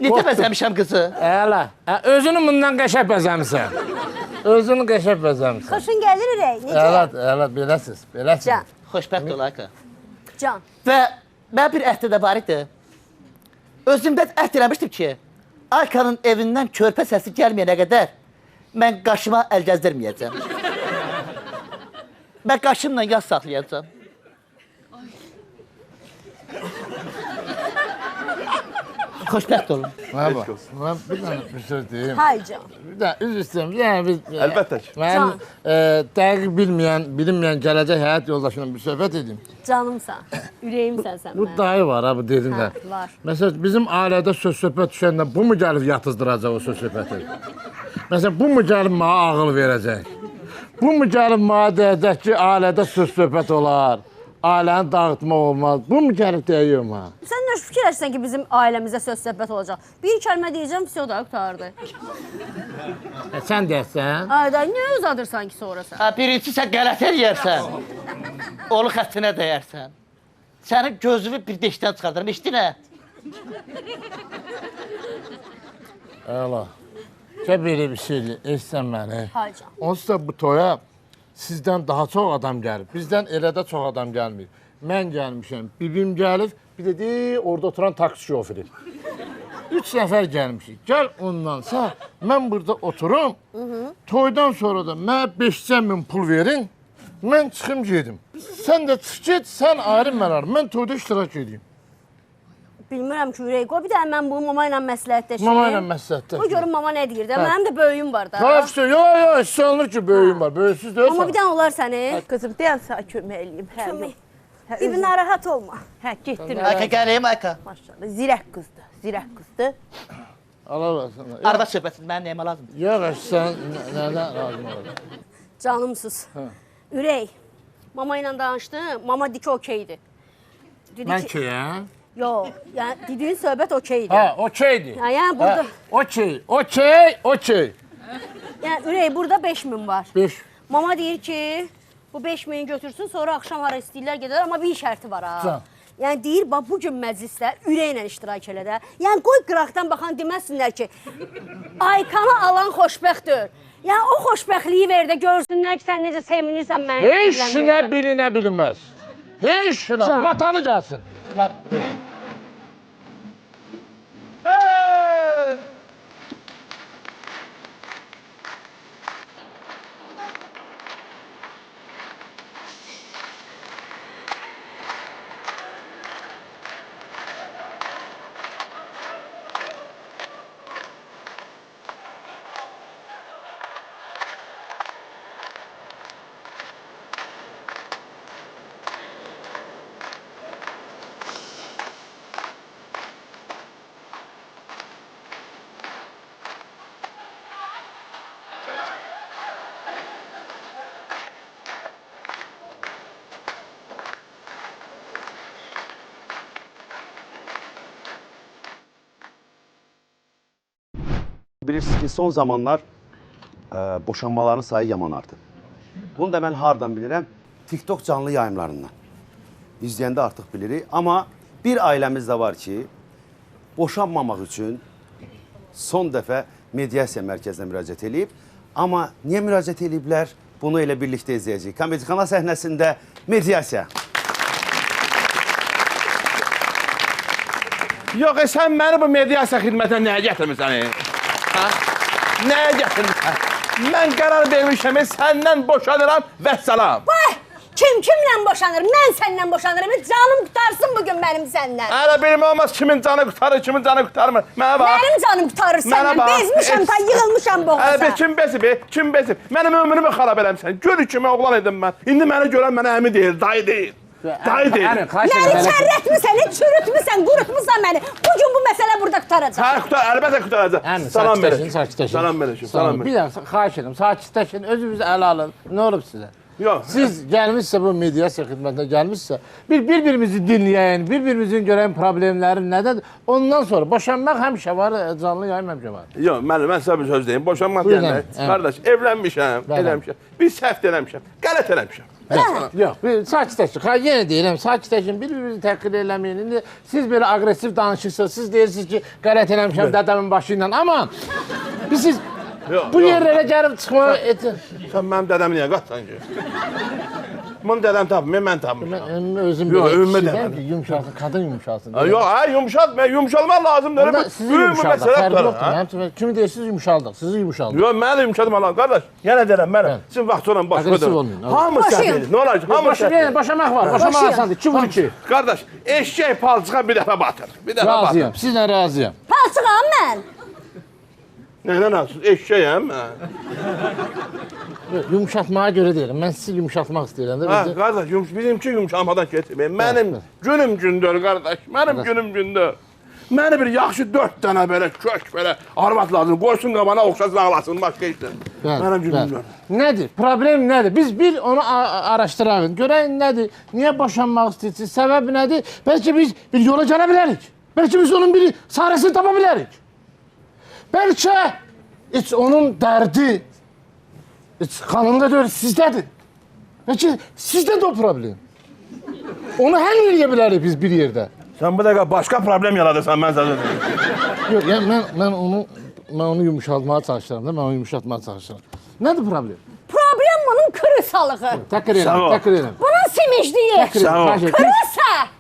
Necə bəzəmişəm qızı? Əla, özünü bundan qəşəb bəzəmişsən. Özünü qəşəb bəzəmişsən. Xoşun gəlir ürək, necə? Əla, beləsiz. Can. Xoşbəxt ol, Ayka. Can. Və mən bir əhdə də var idi. Özümdən əhd eləmişdim ki, Aykanın evindən körpə səsi gəlməyənə qədər mən qaşıma əl gəzdirməyəcəm. Mən qaşımla yaz saxlayacam. Xoşbəxt olun. Mən bir dənə bir söz deyim. Hay can. Bir dənə, üzr istəyirəm. Əlbəttə ki. Mənim dəqiq bilinməyən gələcək həyat yoldaşımla bir söhbət edeyim. Canımsan, ürəyimsən sən Bu dayı var, bu dedin də. var. Məsələn, bizim ailədə söz-söhbət düşəndə bu mu gəlib yatızdıracaq o söz-söhbəti? Məsələn, bu mu gəlib mənə ağıl verəcək? Bu mu gəlib mənə deyəcək ki, ailədə söz-söhbət olar? Ailəni dağıtmaq olmaz. Bu mu gəlib deyir mənə? Sən nə fikirləşsən ki, bizim ailəmizdə söz-söhbət olacaq? Bir kəlmə deyəcəm, все da qutardı. Sən deyəsən? Ayda, niyə uzadırsan ki, sonrası? Birinci sən qələt eləyərsən. Onu xəttinə dəyərsən. Sənin gözünü bir deşdən çıxardıram, eşdinə? Əla. Gəl belə bir şey eşsən məni. Haycan. Onsuz da bu toya sizdən daha çox adam gəlib. Bizdən elə də çox adam gəlmir. Mən gəlmişəm, bibim gəlib, bir də orada oturan taksi şoförü. 3 nəfər gəlmişik. Gəl ondansa, mən burada oturum, toydan sonra da mənə 500 min pul verin, Mən çıxım gedim. Sən də çıx get, sən ayrı mən ayrı. Mən toyda iştirak edeyim. Bilmirəm ki, ürək qoy. Bir də mən bu mama ilə məsləhətləşim. Mama ilə məsləhətləşim. Bu görün mama nə deyir də. Mənim də böyüyüm var da. Yox, yox, hiss olunur ki, böyüyüm var. Böyüksüz deyilsən. Amma bir dənə olar səni. Qızım, deyən sənə kömək eləyim. Kömək. İbi narahat olma. Hə, getdin. Ayka gələyim, Ayka. Maşallah, zirək qızdır, zirək qızdır. Allah sana. Arvad söhbətin, mənə nəyimə lazımdır? Yox, sən nədən lazım olur? Canımsız. Ürək. Mama ilə danışdım. Mama dik okeydir. Mən keyəm? Yox, yəni dediyin söhbət okeydir. Hə, okeydir. Yəni burada... Okey. Yəni ürək, burada 5000 var. 5. Mama deyir ki, bu 5000-i götürsün, sonra axşam hara istəyirlər gedər, amma bir şərti var ha. Yəni deyir, bax bugün məclisdə ürəklə iştirak elə də. Yəni qoy qıraqdan baxan deməsinlər ki, Aykanı alan xoşbəxtdir. Yəni o xoşbəxtliyi ver də görsünlər ki, sən necə sevinirsən mənə. Heç nə bilinə bilməz. Heç nə. Vatanı gəlsin. Bilirsiniz ki, son zamanlar boşanmaların sayı yaman artdı. Bunu da mən hardan bilirəm? TikTok canlı yayımlarından. İzləyəndə artıq bilirik. Amma bir ailəmiz də var ki, boşanmamaq üçün son dəfə mediasiya mərkəzinə müraciət edib. Amma niyə müraciət ediblər? Bunu elə birlikdə izləyəcəyik. Komediyxana səhnəsində mediasiya. Yox, sən məni bu mediasiya xidmətinə nəyə gətirmirsən? Nəyə gətirmirsən? Mən qərar vermişəm, səndən boşanıram və salam. Vay! Kim kimlə boşanır? Mən səndən boşanırım. Canım qutarsın bugün mənim səndən. Hələ bilmə olmaz kimin canı qutarır, kimin canı qutarmır. Mənə bax. Mənim canım qutarır səndən. Bezmişəm, ta yığılmışam boğaza. Hələ kim bezib, kim bezib? Mənim ömrümü xarab eləmişsən. Gör kimi oğlan idim mən. İndi məni görən mənə əmi deyir, dayı deyir. Dayı deyir. Məni kərrətmirsən, çürütmüsən, qurutmusan məni. Bugün bu məsələ burada qutaracaq. Hə, əlbəttə qutaracaq. Salam verin. Salam verin. Salam verin. Bir dəqiqə, xahiş edirəm, sakitləşin, özünüzü ələ alın. Nə olub sizə? Yox. Siz gəlmişsə bu mediasiya xidmətinə gəlmişsə, bir-birimizi dinləyən, bir-birimizin görən problemləri nədir? Ondan sonra boşanmaq həmişə var, canlı yayım həmişə var. Yox, mən sizə bir söz deyim. Boşanmaq deyəndə, qardaş, evlənmişəm, eləmişəm. Bir səhv eləmişəm, qələt eləmişəm. Yox, sakitləşin. Yenə deyirəm, sakitləşin, bir-birinizi təhqir eləməyin. İndi siz belə aqressiv danışırsınız, siz deyirsiniz ki, qələt eləmişəm dədəmin başı ilə. Amma siz bu yerlərə gəlib çıxmağa etin. Sən mənim dədəmi niyə qatsan ki? Bunu dədəm tapmıyor, mən tapmışam. Mən özüm belə kişiyəm ki, yumuşalsın, qadın yumuşalsın. Yox, yumuşalmaq lazımdır. Sizi yumuşaldıq, fərqi yoxdur. Kimi deyirsiniz, yumuşaldıq, sizi yumuşaldıq. Yox, mən də yumuşadım Allah. Qardaş, yenə deyirəm, mənəm. Sizin vaxt olan başqa deyirəm. Hamı səhv edir, nə olacaq? Hamı səhv edir. Başlamaq var, başlamaq asandır, 2 vur 2. Qardaş, eşək palçığa bir dəfə batır. Razıyam, sizlə razıyam. Palçıqam mən. Nəylə nasıl? Eşşəyəm mən. Yumuşatmağa görə deyirəm. Mən sizi yumuşatmaq istəyirəm. Qardaş, bizimki yumuşalmadan keçməyim. Mənim günüm gündür, qardaş. Mənim günüm gündür. Məni bir yaxşı 4 dənə belə kök belə arvad lazım. Qoysun qabana oxşasın ağlasın, başqa işlər. Mənim günüm gündür. Nədir? Problem nədir? Biz bir onu araşdıraq. Görək nədir? Niyə boşanmaq istəyirsiniz? Səbəb nədir? Bəlkə biz bir yola gələ bilərik. Bəlkə biz onun bir çarəsini tapa bilərik. Bəlkə onun dərdi xanımda deyil, sizdədir. Bəlkə sizdədir o problem. Onu həll edə bilərik biz bir yerdə. Sən bu dəqiqə başqa problem yaradırsan, mən sənə deyim. Yox, yəni mən onu yumuşatmağa çalışıram da, mən onu yumuşatmağa çalışıram. Nədir problem? Problem bunun kırısalığı. Təkrar edirəm. Bunun simişliyi. Kırısa.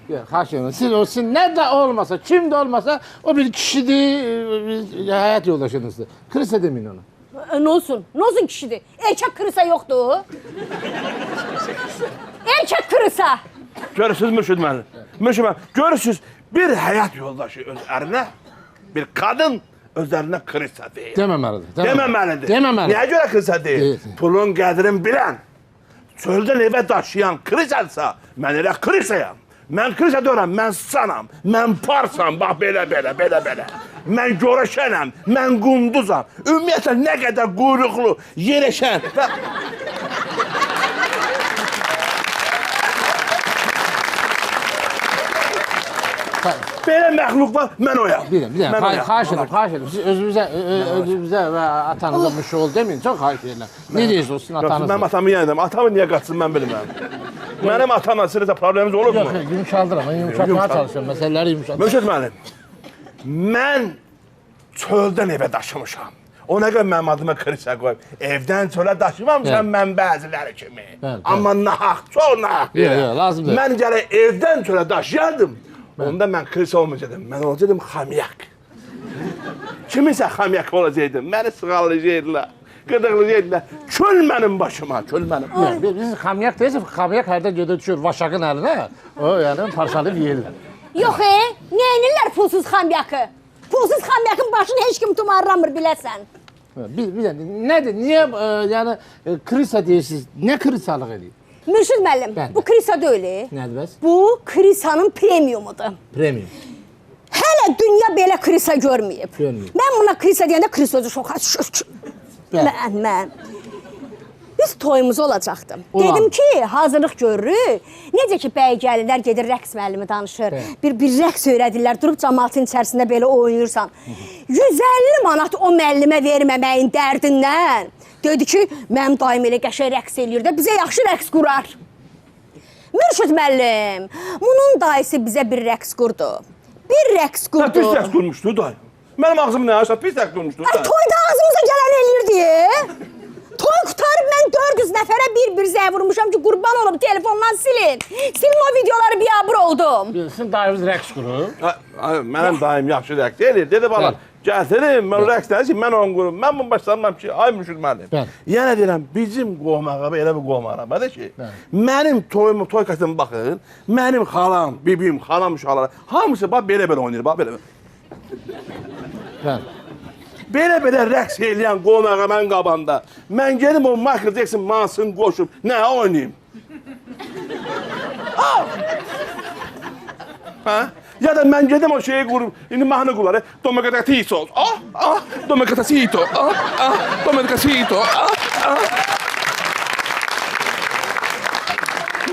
Yox, xahiş edirəm. Siz nə də olmasa, kim də olmasa, o bir kişidir, həyat yoldaşınızdır. Kırısa deməyin onu. Nə olsun? Nə olsun kişidir? Erkək kırısa yoxdur. Erkək kırısa. Görürsünüz Mürşid müəllim. Mürşid müəllim, görürsünüz bir həyat yoldaşı öz ərinə, bir qadın öz ərinə kırısa deyil. Deməməlidir. Deməməlidir. Deməməlidir. Niyə görə kırısa deyil? Pulun qədrini bilən, çöldən evə daşıyan kırısansa, mən elə kırısayam. Mən kırısa deyirəm, mən sanam, mən parsam, bax belə. Mən görəşənəm, mən qunduzam. Ümumiyyətlə nə qədər quyruqlu, yerəşən və... Belə məxluqlar mən oyam. Bir dəqiqə, xahiş edirəm. Siz özünüzə və atanıza müşoğul deməyin, çox xahiş edirəm. Ne deyirsiniz sizin atanızla? Mənim atamı yenədim, atamı niyə qaçsın mən bilmirəm. Mənim atamla sizə probleminiz olur mu? Yox, yumuşaldıram, mən yumuşatmaya çalışıyorum, məsələləri yumuşatmaya. Mürşid müəllim, mən çöldən evə daşımışam. O nə qədər mənim adıma kırısa qoyub, evdən çölə daşımamışam mən bəziləri kimi. Amma nahaq, çox nahaq. Lazım deyil. Mən gərək evdən çölə daşıyardım. Onda mən kırısa olmayacaqdım, mən olacaqdım xamyak. Kiminsə xamyak olacaqdım, məni sığallayacaqdılar, qıdıqlayacaqdılar. Çöl mənim başıma, çöl mənim. Biz xamyak deyirsiniz, xamyak hərdə gedə düşür vaşaqın əlinə, o yəni parçalayıb yeyirlər. Yox, nə edirlər pulsuz xamyakı? Pulsuz xamyakın başını heç kim tumarlamır, biləsən. Bir də, nədir, niyə yəni krisa deyirsiniz, nə krisalıq edir? Mürşid müəllim, bu krisa deyil. Nədir bəs? Bu krisanın premiumudur. Premium. Hələ dünya belə krisa görməyib. Görməyib. Mən buna krisa deyəndə krisa özü şoka düşür. Mən. Biz toyumuz olacaqdı. Dedim ki, hazırlıq görürük. Necə ki, bəy gəlirlər, gedir rəqs müəllimi danışır. Bir rəqs öyrədirlər, durub cəmaatın içərisində belə oynayırsan. 150 manat o müəllimə verməməyin dərdindən. Dedi ki, mənim daim elə qəşəng rəqs eləyir də, bizə yaxşı rəqs qurar. Mürşid müəllim, bunun dayısı bizə bir rəqs qurdu. Bir rəqs qurdu. Pis rəqs qurmuşdu dayı. Mənim ağzım nə yaşa, pis rəqs qurmuşdu dayı. Toyda ağzımıza gələn eləyir deyə. Toy qutarıb mən 400 nəfərə bir zəy vurmuşam ki, qurban olub telefondan silin. Silin o videoları biabır oldum. Sizin dayınız rəqs qurur. Mənim dayım yaxşı rəqs eləyir. Dedi bala, gətirim, mən rəqs deyir ki, mən onu qurum. Mən bunu başlamam ki, ay Mürşid müəllim. Yenə deyirəm, bizim qovma araba elə bir qovma arabadır ki, mənim toyumu, toy kasımı baxın, mənim xalam, bibim, xalam uşaqları, hamısı bax belə oynayır, bax belə. Belə rəqs eləyən qovma arabanın qabanda, mən gedim o Michael Jackson mansını qoşub, nə oynayayım? Ya da mən gedim o şeyi qurum, indi mahnı quları, Domecatacito, Domecatacito, Domecatacito,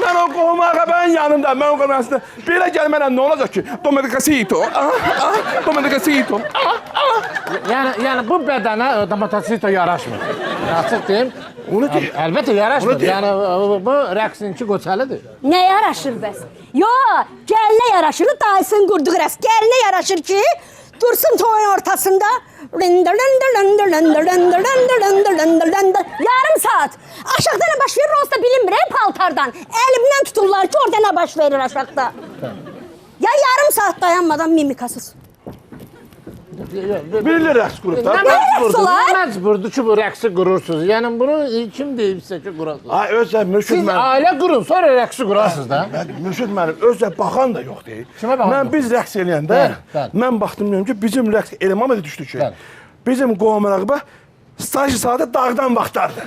mən o qovma arabanın yanında, mən o qovmasında belə gəlmərəm, nə olacaq ki? Domecatacito, Domecatacito, Yəni bu bədənə Domecatacito yaraşmır. Açıq deyim. Əlbəttə yaraşmır. Yəni bu rəqsinki qoçalıdır. Nə yaraşır bəs? Yox, gəlinə yaraşır, dayısının qurduğu rəqs. Gəlinə yaraşır ki, dursun toyun ortasında. Yarım saat. Aşağıda nə baş verir, olsa bilinmir, paltardan. Əlimdən tuturlar ki, orada nə baş verir aşağıda. Ya yarım saat dayanmadan mimikasız. Bilir rəqs qurub da. Məcburdur ki, bu rəqsi qurursunuz. Yəni bunu kim deyibsə ki, qurasınız? Ay, özə Mürşid müəllim. Siz ailə qurun, sonra rəqsi qurarsınız da. Mürşid müəllim, özə baxan da yox deyil. Kimə baxan? Biz rəqs eləyəndə, mən baxdım deyim ki, bizim rəqs eleman da düşdü ki, bizim qovmaraqba stajı saatı dağdan vaxtlardı.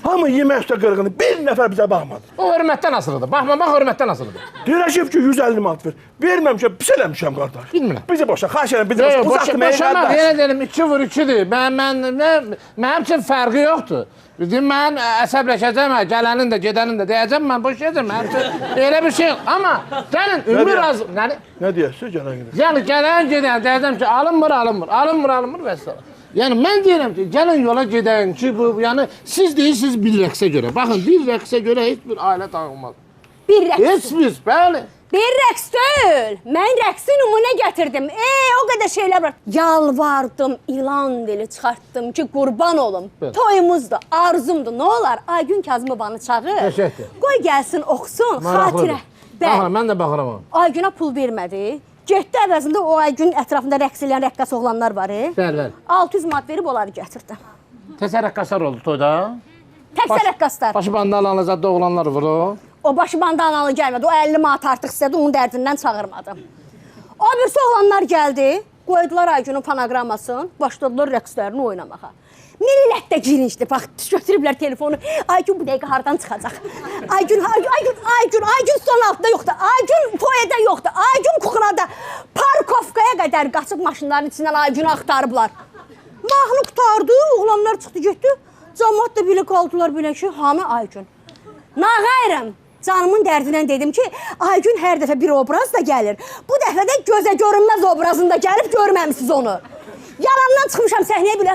Hamı yemək üstə qırğını, bir nəfər bizə baxmadı. O hörmətdən asılıdır, baxmamaq hörmətdən asılıdır. Deyirəm ki, 150 manat ver. Verməmişəm, pis eləmişəm qardaş. Bilmirəm. Bizi boşa, xahiş edirəm, bizi boşa. Boşamaq, yenə deyirəm, 2 vur 2-dir. Mənim üçün fərqi yoxdur. Dedim, mən əsəbləşəcəm, gələnin də, gedənin də deyəcəm, mən boşayacam. Mənim üçün elə bir şey yox. Amma gəlin, ümür razı... Nə deyərsiniz, gələn gedək? Yəni, gələn gedən, deyəcəm ki, alınmır, vəssalam. Yəni, mən deyirəm ki, gəlin yola gedəyin ki, yəni, siz deyirsiniz bir rəqsə görə. Baxın, bir rəqsə görə heç bir ailə dağılmaz. Bir rəqs? Heç biz, bəli. Bir rəqs deyil. Mən rəqsi nümunə gətirdim. O qədər şeylər var. Yalvardım, ilan dili çıxartdım ki, qurban olum. Toyumuzdur, arzumdur. Nə olar? Aygün Kazımovanı çağır. Təşəkkür. Qoy gəlsin, oxusun, xatirə. Baxın, mən də baxıram ona. Aygünə pul vermədi. Getdi əvəzində o Aygünün ətrafında rəqs eləyən rəqqas oğlanlar var. Bəli. 600 manat verib onları gətirdim. Təsər rəqqaslar oldu toyda. Təkcə rəqqaslar. Başı bandalanlı zadda oğlanlar vurur. O başı bandanalı gəlmədi. O 50 manat artıq istədi, onun dərdindən çağırmadım. O birisi oğlanlar gəldi, qoydular Aygünün fonoqramasını, başladılar rəqslərini oynamağa. Millət də girincdir. Bax, götürüblər telefonu. Aygün bu dəqiqə hardan çıxacaq? Aygün son altda yoxdur. Aygün poyada yoxdur. Aygün kuxrada. Parkovkaya qədər qaçıb maşınların içindən Aygünü axtarıblar. Mahnı qutardı, oğlanlar çıxdı, getdi. Cəmaət də belə qaldılar belə ki, hamı Aygün. Nağayrım. Canımın dərdindən dedim ki, Aygün hər dəfə bir obraz da gəlir. Bu dəfə də gözə görünməz obrazında gəlib görməmisiniz onu. Yalandan çıxmışam səhnəyə belə,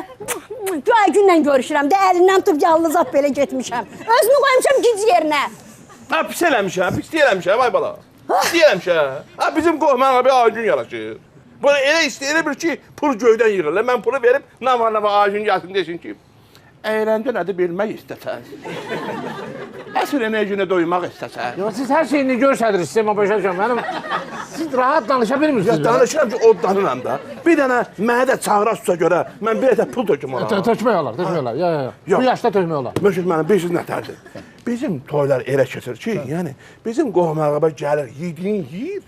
Aygünlə görüşürəm də əlindən tutub yalnız at belə getmişəm. Özümü qoymuşam gic yerinə. Ha, pis eləmişəm, ay bala. Pis eləmişəm. Ha, bizim qohmana bir Aygün yaraşır. Böyle elə istəyir ki, pul göydən yığırlar. Mən pulu verib, nava Aygün gəlsin desin ki, əyləncə nədir bilmək istəsən. Əsr enerjinə doymaq istəsən. Yox, siz hər şeyini görsədirsiniz, Sema Başacan. Siz rahat danışa bilmirsiniz. Ya danışıram ki, odlanıram da. Bir dənə mənə də çağıra susa görə, mən bir də pul töküm ona. Tökmək olar. Bu yaşda tökmək olar. Müşkül mənim, bilirsiniz nətərdir? Bizim toylar elə keçir ki, yəni bizim qohum-əqrəba gəlir, yediyin yeyir,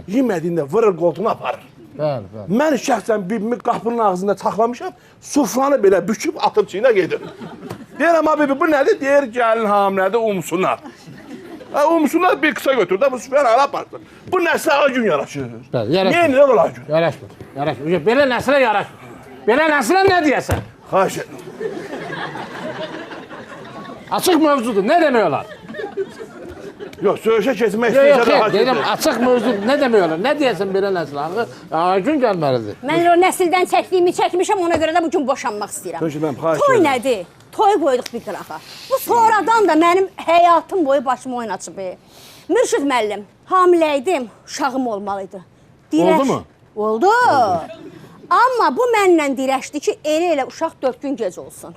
yemədiyində vırır qoltuğunu aparır. Mən şəxsən bibimi qapının ağzında çaxlamışam, sufranı belə büküb atıb çiynə gedir. Deyirəm, bibi, bu nədir? Deyir, gəlin hamilədir, umsunlar. Umsunlar bir qısa götür də, bu sufranı ala aparsın. Bu nəslə Aygün yaraşır. Niyə nə olur Aygün? Yaraşmır. Belə nəslə yaraşmır. Belə nəslə nə deyəsən? Xahiş edim. Açıq mövzudur, nə demək olar? Yox, söyüşə keçmək istəyirsə Yox, deyirəm, açıq mövzu nə demək olar? Nə deyəsən belə nəslə? Aygün gəlməlidir. Mən o nəsildən çəkdiyimi çəkmişəm, ona görə də bugün boşanmaq istəyirəm. Toy nədir? Toy qoyduq bir qırağa. Bu sonradan da mənim həyatım boyu başımı oynaçıb. Mürşid müəllim, hamiləydim, uşağım olmalıydı. Oldu mu? Oldu. Amma bu mənlə dirəşdi ki, elə uşaq 4 gün gec olsun.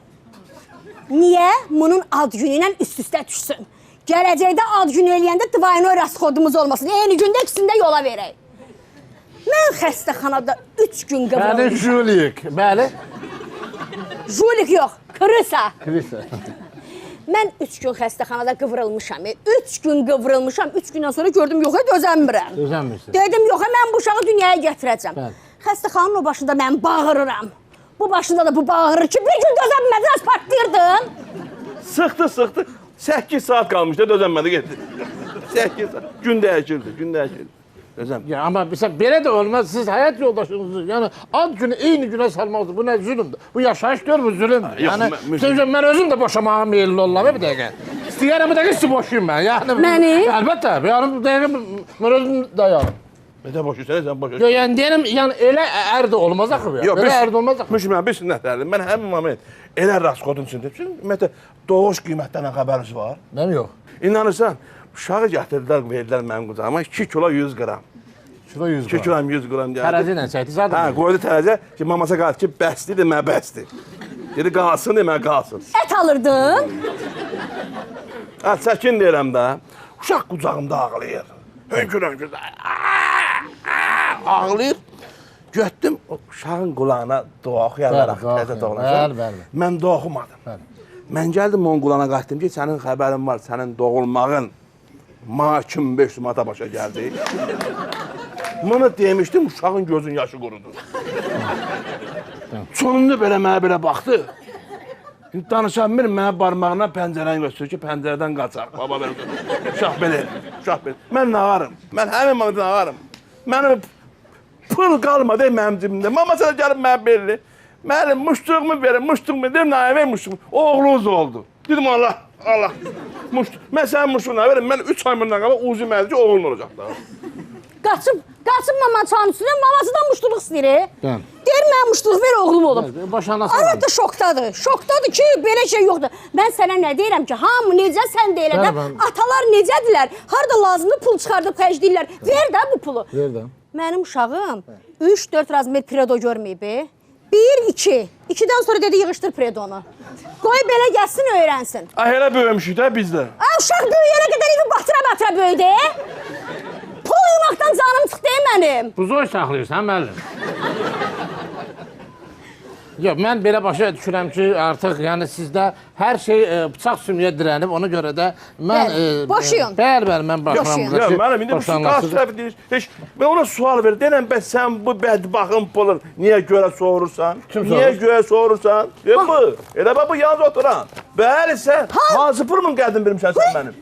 Niyə? Bunun ad günü ilə üst-üstə düşsün. Gələcəkdə ad günü eləyəndə dvaynoy rasxodumuz olmasın. Eyni gündə ikisini də yola verək. Mən xəstəxanada 3 gün qıvrılmışam. Bəli, Julik. Bəli. Julik yox, Krisa. Krisa. Mən 3 gün xəstəxanada qıvrılmışam. 3 gün qıvrılmışam. 3 gündən sonra gördüm, yox, dözənmirəm. Dözənmirsən. Dedim, yox, mən bu uşağı dünyaya gətirəcəm. Xəstəxananın o başında mən bağırıram. Bu başında da bu bağırır ki, bir gün dözənmədən partlayırdım. Sıxdı. 8 saat qalmışdı, dözənmədi, getdi. 8 saat. Gün dəyişirdi. Ya, amma belə də olmaz, siz həyat yoldaşınızı, yəni ad günü eyni günə salmaqdır, bu nə zülümdür? Bu yaşayış deyil, bu zülümdür. Yəni, mən özüm də boşamağa meyilli olam, bir dəqiqə. İstəyərəm, bir dəqiqə sizi boşayım mən. Məni? Əlbəttə, bir dəqiqə, mən özüm dayanım. Nə boşayırsan, sən boşayırsan. Yox, yəni deyirəm, elə ər də olmaz axı bu ya. Belə ər də olmaz axı. Müşkül mən bilsin nətərdir. Mən həmin moment elə rasxodun içində. Ümumiyyətlə, doğuş qiymətdən xəbəriniz var? Mənim yox. İnanırsan, uşağı gətirdilər, verdilər mənim qucağıma 2 kilo 100 qram. 2 kilo 100 qram deyildi. Tərəzi ilə çəkdi, zaten. Hə, qoydu tərəziyə ki, mamasa qaldı ki, bəsdir, demə bəsdir. Dedi, qalsın, demə qalsın. Ət alırdın. Hə, çəkin deyirəm də. Uşaq qucağımda ağlayır. Hönkür. Ağlayır. Götdüm, uşağın qulağına dua oxuyarlaraq, nəzə doğulacaq. Mən dua oxumadım. Mən gəldim onun qulağına qaçdım ki, sənin xəbərin var, sənin doğulmağın ma 2500 manata başa gəldi. Bunu demişdim, uşağın gözün yaşı qurudu. Sonunda belə mənə belə baxdı. Danışan bir mənə barmağına pəncərəni göstərir ki, pəncərədən qaçaq. Baba belə, uşaq belə. Mən nağarım, mən həmin mamada nağarım. Mənim pul qalmadı mənim cibimdə. Mama sənə gəlib mənə belli. Mənim muştuğumu verin, deyim, nayəmə muştuğumu. Oğlunuz oldu. Dedim, Allah. Mən sənin muştuğuna verim, mən 3 ay bundan qabaq uzun məlici oğlun olacaq da. Qaçıb mama çanın üstünə, maması da muştuluq istəyir. Deyir, mən muştuluq ver, oğlum olub. Arvad da şokdadır. Şokdadır ki, belə şey yoxdur. Mən sənə nə deyirəm ki, hamı necə, sən də elə də, atalar necədirlər, harada lazımdır pul çıxardıb xərcləyirlər. Ver də bu pulu. Mənim uşağım 3-4 razmer predo görməyib. 1-2. 2-dən sonra dedi, yığışdır predonu. Qoy belə gəlsin, öyrənsin. Elə böyümüşük də biz də. Uşaq böyüyənə qədər evi batıra böyüdü. Pul yumaqdan canım çıxdı mənim. Buzoy saxlayırsan, müəllim. Yox, mən belə başa düşürəm ki, artıq yəni sizdə hər şey bıçaq sümüyə dirənib, ona görə də mən... Boşuyun. Bəli, mən baxıram. Yox, mənim indi bu qarşı tərəfi deyir. Heç, mən ona sual ver, denəm, bəs sən bu bədbaxın pulun niyə görə soğurursan? Niyə görə soğurursan? Bu, elə bax, bu yalnız oturan. Bəli, sən hansı pulumun qədin bilmişsən sən mənim?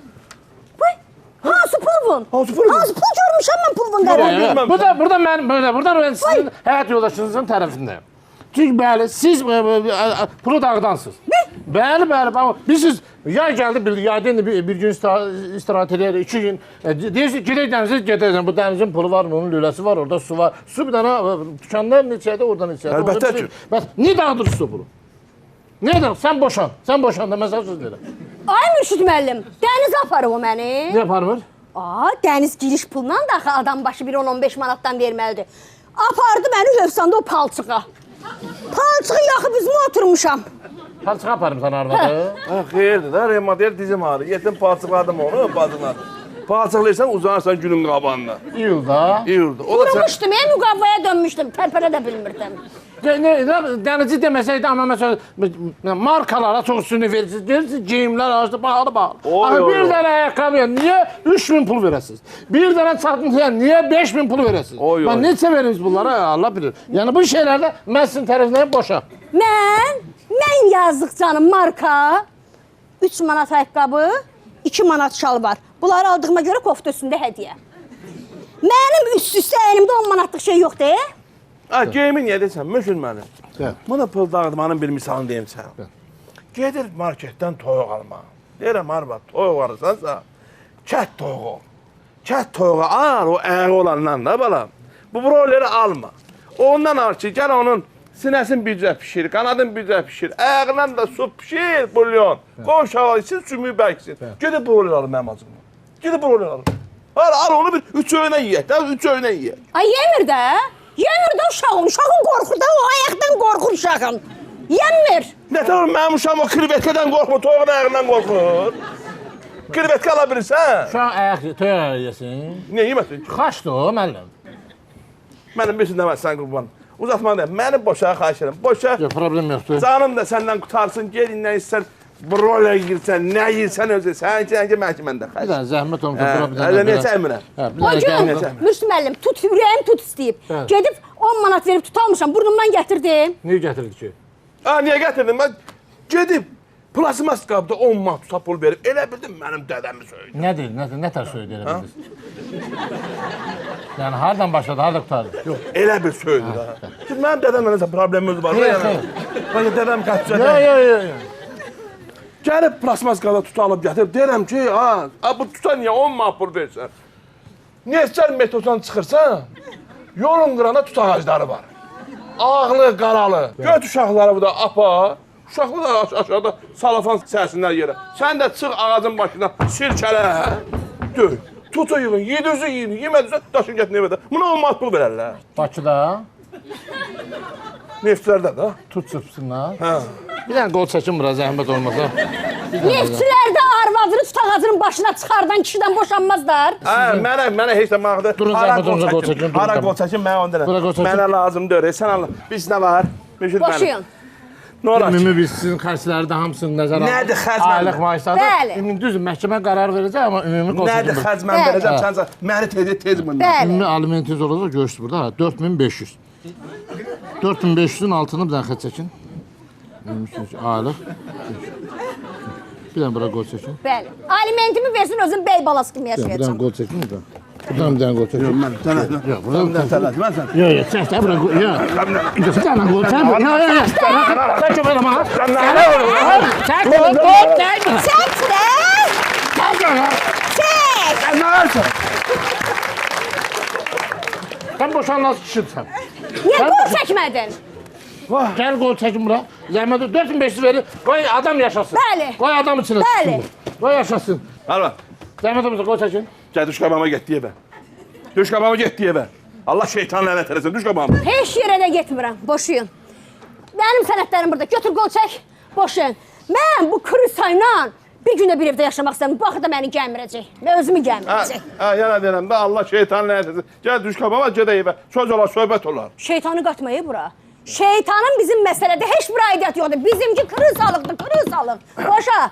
Hansı pulvun? Hansı pulvun? Hansı pul görmüşəm mən pulvun qədin? Burada mən sizin həyat yoldaşınızın tərəfindəyim. Çünki bəli, siz pulu dağıdansınız. Ne? Bəli, bilirsiniz, yay gəldi, yayda indi bir gün istirahat edər, 2 gün. Deyirsiniz, gedək dənizə, gedəcəm. Bu dənizin pulu var, onun lüləsi var, orada su var. Su bir dənə dükkanda neçədə, oradan neçədə. Əlbəttə ki. Bəs, niyə dağıdırsınız o pulu? Niyə dağıdırsınız? Sən boşan da, mən sana söz verirəm. Ay Mürşid müəllim, dənizə aparıb o məni. Niyə aparmır? Dəniz giriş pulundan da adam başı bir 10-15 manatdan verməlidir. Apardı məni Hövsanda o palçığa. Palçığı yaxıb üzümə oturmuşam. Palçığa aparım sana arvadı. Xeyirdir da, remotel dizim ağrı. Yetim palçıqladım onu, bacılar. Palçıqlayırsan, uzanırsan günün qabağında. İyulda. Vurmuşdum, müqavvaya dönmüşdüm, tərpənə də bilmirdim. Dənizi deməsəydi, amma məsələn, markalara çox üstünlük verirsiniz, geyimlər ağacda bağlı. Bir dənə ayaqqabıya niyə 3000 pul verəsiniz? Bir dənə çatıntıya niyə 5000 pul verəsiniz? Mən neçə verirsiniz bunlara, Allah bilir. Yəni bu şeylərdə mən sizin tərəfindən boşam. Mən yazdıq canım marka, 3 manat ayaqqabı, 2 manat şal var. Bunları aldığıma görə kofta üstündə hədiyyə. Mənim üst-üstə əlimdə 10 manatlıq şey yoxdur. Geyimi niyə deyirsən, Mürşid mənim? Buna pul dağıtmanın bir misalını deyim sən. Gedir marketdən toyuq alma. Deyirəm, arvad, toyuq alırsansa, kət toyuğu. Kət toyuğu al, o əğı olandan da balam. Bu broileri alma. Ondan al ki, gəl onun sinəsin bircə pişir, qanadın bircə pişir, ayağından da su pişir, bulyon. Qoy şaval için, sümüyü bərksin. Gedib broiler alın mənim acımdan. Gedib broiler alın. Al onu bir 3 öğünə yiyək, 3 öğünə yiyək. Ay yemir də. Yemir də uşağım. Uşağın qorxur da, o ayaqdan qorxur uşağın. Yemir. Nətər mənim uşağım o krivetkədən qorxmur, toyuğun ayağından qorxur. Krivetkə ala bilirsən? Uşaq toyuq ayağı yesin. Niyə yeməsin? Xaçdır o, müəllim. Mənim bilsin deməz, sən qurban. Uzatma deyəm, mənim boşağa xahiş edirəm. Boşa. Yox, problem yoxdur. Canım da səndən qutarsın, gelindən istər, broiler yirsən, nə yirsən özü. Səninki mənki məndə xahiş. Bir dənə zəhmət olmasa bura bir dənə. Necə əmirəm? O gün Mürşid müəllim, ürəyim tut istəyib. Gedib 10 manat verib tutalmışam, burnumdan gətirdim. Niyə gətirdi ki? Niyə gətirdim? Mən gedib plasmas qabda 10 manat tuta pul verib, elə bildim mənim dədəmi söydü. Nə deyil, nə tər söydü elə bildiniz? Yəni hardan başladı, harada qutardı? Yox, elə bir söydü da. Şimdi mənim dədəmlə nəsə problemimiz var. Yox, dədəm qaçacaq. Yox. Gəlib plasmas qabda tutalıb gətirib, deyirəm ki, bu tuta niyə 10 manat pul versən? Neçər metrodan çıxırsan, yolun qırana tut ağacları var. Ağlı, qaralı. Göt uşaqları bu da apa. Uşaqlı da aşağıda salafan sərsinlər yerə. Sən də çıx ağacın başına, sirkələ, döy. Tutu yığın, yedüzü yiyin, yemədüzü daşın gətin evədə. Buna 10 manat pul verərlər. Bakıda? Neftlərdə də. Tut çırpsınlar. Bir dənə qol çəkin bura, zəhmət olmasa. Neftçilər də arvadını tut ağacının başına çıxardan kişidən boşanmazlar. Mənə heç də maraqdır. Durun zəhmət olmasa qol çəkin. Hara qol çəkin, mənə onu deyirəm. Mənə lazımdır, sən Allah. Biz nə var? Boşuyun. Ümumi biz sizin xərcləri də hamısını nəzərə alın. Nədir xərc mən? Aylıq maaşları da. Düzdür, məhkəmə qərar verəcək, amma ümumi qol çəkin. Nədir xərc mən verəcəm, sənsə məni tez bundan. Ümumi alimentiniz olacaq, görürsünüz burada, 4500. 4500-ün altını bir dənə xərc çəkin. Aylıq. Bir dənə bura qol çəkin. Bəli. Alimentimi versin, özün bey balası kimi yaşayacaq. Bir dənə qol çəkin burada. Buradan bir dənə qol çəkin. Yox, mən tələdim. Yox, buradan bir dənə tələdim. Yox, çək də bura qol. Yox. Bir dənə qol çək. Yox. Çək o benim ha. Çək qol, çək. Çək də. Çək. Nə varsa? Sən boşanmaz kişisən. Niyə qol çəkmədin? Gəl qol çəkin bura. Zəhmət 4500 verir. Qoy adam yaşasın. Bəli. Qoy adam içinə. Bəli. Qoy yaşasın. Arva. Zəhmət olmasa qol çəkin. Gəl düş qabağıma getdi evə. Düş qabağıma getdi evə. Allah şeytan lənət eləsin. Düş qabağıma. Heç yerə də getmirəm. Boşuyun. Mənim sənədlərim burada. Götür qol çək. Boşuyun. Mən bu krısayla bir gündə bir evdə yaşamaq istəmirəm. Bu axı da məni gəmirəcək. Və özümü gəmirəcək. Yenə deyirəm də Allah şeytan lənət eləsin. Gəl düş qabağıma gedək evə. Söz olar, söhbət olar. Şeytanı qatmayı bura. Şeytanın bizim məsələdə heç bir aidiyyəti yoxdur. Bizimki kırısalıqdır, kırısalıq. Boşa.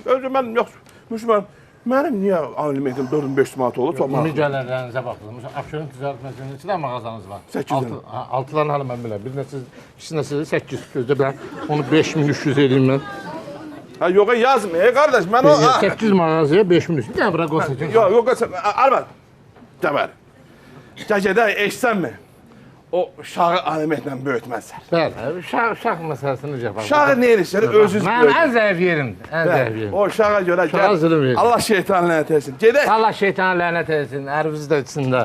Özüm mən yox, Müslüman. Mənim niyə alimentim 4500 manat olur? Çox Ümid gəlirlərinizə baxdınız. Abşeron ticarət neçə də mağazanız var? 8 dənə. 6-dan hələ mən biləm. Bir neçə, ikisi neçə 800 gözdə bilən. Onu 5300 eləyim mən. Ha yox yazmır qardaş. Mən o 800 mağazaya 5300. Gəl bura qoysacağım. Yox, Arman. Gəl. Gecədə eşsənmi? O uşağı alimentlə böyütməzlər. Bəli, uşaq məsələsini necə baxır? Uşağı nə edirsə özünüz böyütün. Mən ən zəif yerimdir, ən zəif yerim. O uşağa görə gəl. Allah şeytanı lənət etsin. Gedək. Allah şeytanı lənət etsin, ərviz də içində.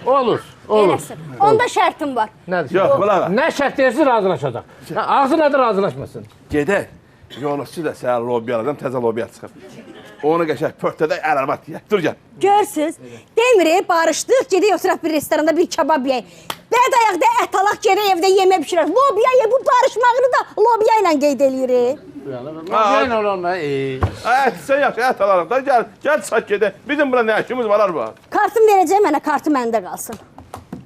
Olur. Onda şərtim var. Nədir? Yox, qulaq. Nə şərt deyirsin, razılaşacaq. Ağzı nədir, razılaşmasın. Gedək. Yolçu da səhər lobiyalardan təzə lobiya çıxır. Onu qəşək pörtədə ərəbat yeyək. Dur gəl. Görsünüz, demirik, barışdıq, gedək oturaq bir restoranda bir kebab yeyək. Bəd ayaqda ət alaq, gedək evdə yemək pişirək. Lobiya ye, bu barışmağını da lobiya ilə qeyd eləyirik. Lobiya ilə olma. Sən yaxşı, ət alarım da, gəl çək gedək. Bizim bura nə işimiz var var. Kartım verəcək mənə, kartı məndə qalsın.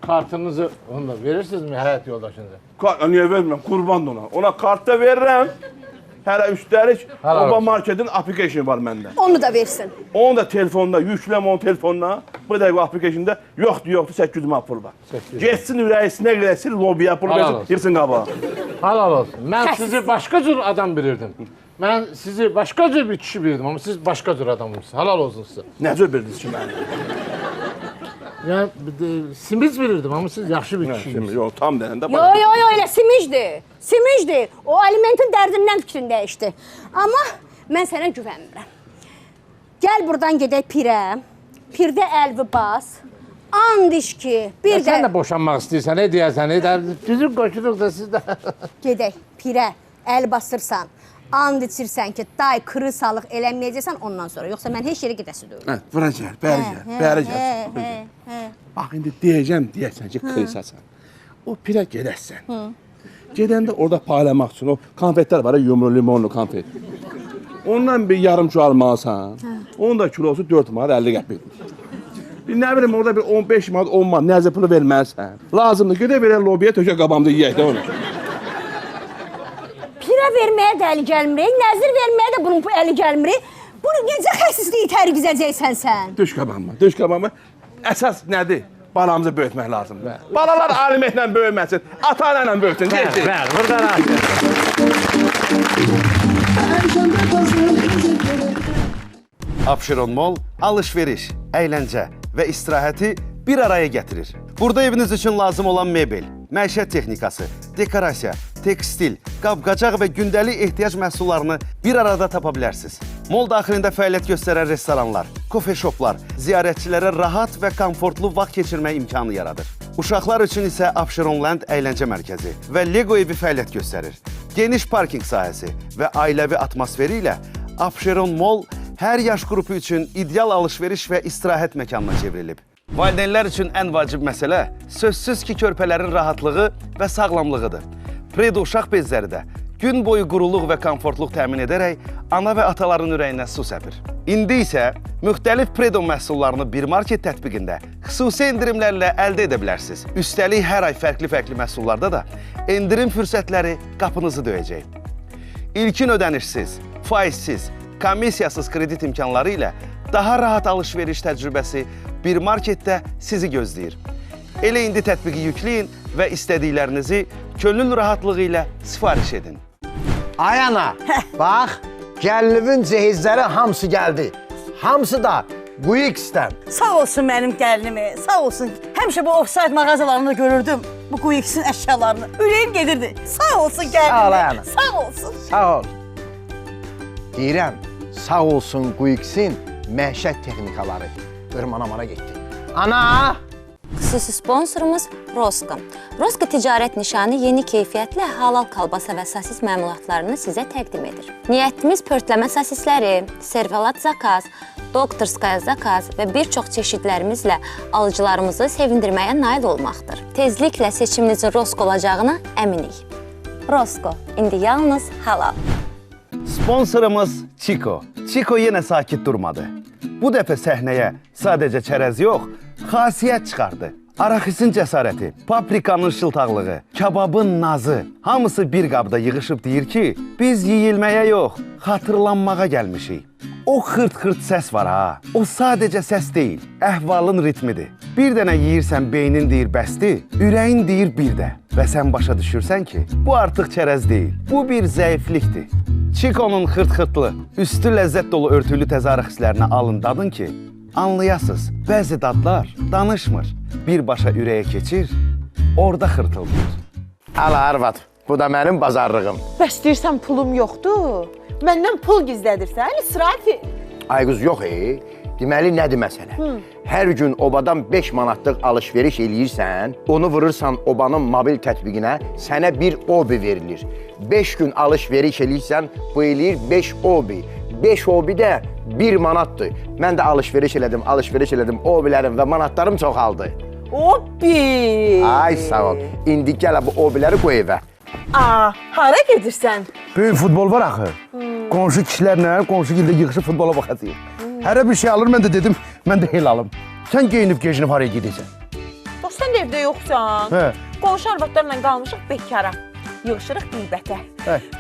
Kartınızı onda verirsinizmi həyat yoldaşınıza? Niyə vermirəm, qurban ona. Ona kart da verirəm. Hələ üstəlik Oba Marketin application var məndə. Onu da versin. Onu da telefonda, yükləm onu telefonuna. Bu dəqiqə applicationda yoxdur, 800 manat pul var. Geçsin ürəyisinə qədəsin, lobiya pul versin, girsin qabağa. Halal olsun. Mən sizi başqa cür adam bilirdim. Mən sizi başqa cür bir kişi bilirdim, amma siz başqa cür adamsınız. Halal olsun sizə. Nə cür bildiniz ki məni? Yəni, simic bilirdim, amma siz yaxşı bir kişisiniz. Yox, tam deyəndə. Yox, elə simicdir. Simicdir. O alimentin dərdindən fikrini dəyişdi. Amma mən sənə güvənmirəm. Gəl buradan gedək pirə. Pirdə əlvi bas. And iş ki, bir də... Sən də boşanmaq istəyirsən, ne deyərsən, düzün qoşuruq da siz də. Gedək pirə, əl basırsan. And içirsən ki, day kırı salıq eləməyəcəksən ondan sonra. Yoxsa mən heç yerə gedəsi deyil. Bura gəl, bəri gəl. Bax, indi deyəcəksən ki, kırısasan. O pirə gedəsən. Gedəndə orada paylamaq üçün o konfetlər var, yumru, limonlu konfet. Ondan bir yarım kilo almalısan. Onun da kilosu 4 manat 50 qəpik. Ne bileyim orada bir 15 manat, 10 manat nəzə pulu verməlisən. Lazımdır, gedə verən lobiyə tökə qabamda yiyək də onu. Pirə verməyə də əli gəlmirik, nəzir verməyə də bunun əli gəlmirik. Bunu necə xəsisliyi tərgizəcəksən sən? Düş qabağıma. Əsas nədir? Balamızı böyütmək lazımdır. Balalar alimentlə böyüməsin, ata ilə böyütsün. Bəli, burada Abşeron Mall alış-veriş, əyləncə və istirahəti bir araya gətirir. Burada eviniz üçün lazım olan mebel, məişət texnikası, dekorasiya, tekstil, qab-qacaq və gündəlik ehtiyac məhsullarını bir arada tapa bilərsiniz. Mall daxilində fəaliyyət göstərən restoranlar, kofe-şoplar ziyarətçilərə rahat və komfortlu vaxt keçirmək imkanı yaradır. Uşaqlar üçün isə Abşeronland əyləncə mərkəzi və Lego evi fəaliyyət göstərir. Geniş parking sahəsi və ailəvi atmosferi ilə Abşeron Mall hər yaş qrupu üçün ideal alış-veriş və istirahət məkanına çevrilib. Valideynlər üçün ən vacib məsələ sözsüz ki, körpələrin rahatlığı və sağlamlığıdır. Predo uşaq bezləri də gün boyu quruluq və komfortluq təmin edərək ana və ataların ürəyinə su səpir. İndi isə müxtəlif Predo məhsullarını bir market tətbiqində xüsusi endirimlərlə əldə edə bilərsiniz. Üstəlik hər ay fərqli məhsullarda da endirim fürsətləri qapınızı döyəcək. İlkin ödənişsiz, faizsiz, komissiyasız kredit imkanları ilə daha rahat alış-veriş təcrübəsi bir marketdə sizi gözləyir. Elə indi tətbiqi yükləyin və istədiklərinizi könül rahatlığı ilə sifariş edin. Ay ana, bax, gəlinivin cehizləri hamısı gəldi. Hamısı da Quix'dən. Sağ olsun mənim gəlinimi, sağ olsun. Həmişə bu offside mağazalarında görürdüm bu Quix'in əşyalarını. Ürəyim gedirdi. Sağ olsun gəlinimi. Sağ ol ana. Sağ olsun. Sağ ol. Deyirəm, sağ olsun Quix'in məişət texnikaları. Qırmanamana getdi. Ana! Xüsusi sponsorumuz Rosko. Rosko ticarət nişanı yeni keyfiyyətlə halal kalbasa və sasis məmulatlarını sizə təqdim edir. Niyyətimiz pörtləmə sasisləri, servelat zakaz, doktorskaya zakaz və bir çox çeşidlərimizlə alıcılarımızı sevindirməyə nail olmaqdır. Tezliklə seçiminizin Rosko olacağına əminik. Rosko, indi yalnız halal. Sponsorumuz Chico. Chico yenə sakit durmadı. Bu dəfə səhnəyə sadəcə çərəz yox, xasiyyət çıxardı. Araxisin cəsarəti, paprikanın şıltaqlığı, kababın nazı, hamısı bir qabda yığışıb deyir ki, biz yeyilməyə yox, xatırlanmağa gəlmişik. O xırt-xırt səs var ha. O sadəcə səs deyil, əhvalın ritmidir. Bir dənə yeyirsən beynin deyir bəsdir, ürəyin deyir bir də. Və sən başa düşürsən ki, bu artıq çərəz deyil, bu bir zəiflikdir. Chico'nun xırt-xırtlı, üstü ləzzət dolu örtülü təzarıq hisslərinə alın dadın ki, anlayasız, bəzi dadlar danışmır, birbaşa ürəyə keçir, orada xırtıldır. Ala arvad, bu da mənim bazarlığım. Bəs deyirsən pulum yoxdur? Məndən pul gizlədirsən, İsrafil. Ay qız, yox Deməli, nədir məsələ? Hər gün obadan 5 manatlıq alış-veriş eləyirsən, onu vurursan obanın mobil tətbiqinə, sənə bir obi verilir. 5 gün alış-veriş eləyirsən, bu eləyir 5 obi. 5 obi də 1 manatdır. Mən də alış-veriş elədim, obilərim və manatlarım çoxaldı. Obi! Ay, sağ ol. İndi gələ bu obiləri qoy evə. Hara gedirsən? Böyük futbol var axı. Qonşu kişilərlə, qonşu gildə yığışıb futbola baxacaq. Hərə bir şey alır, mən də dedim, mən də el alım. Sən geyinib haraya gedirsən? Bax, sən də evdə yoxsan. Qonşu arvadlarla qalmışıq bekara. Yığışırıq qeybətə.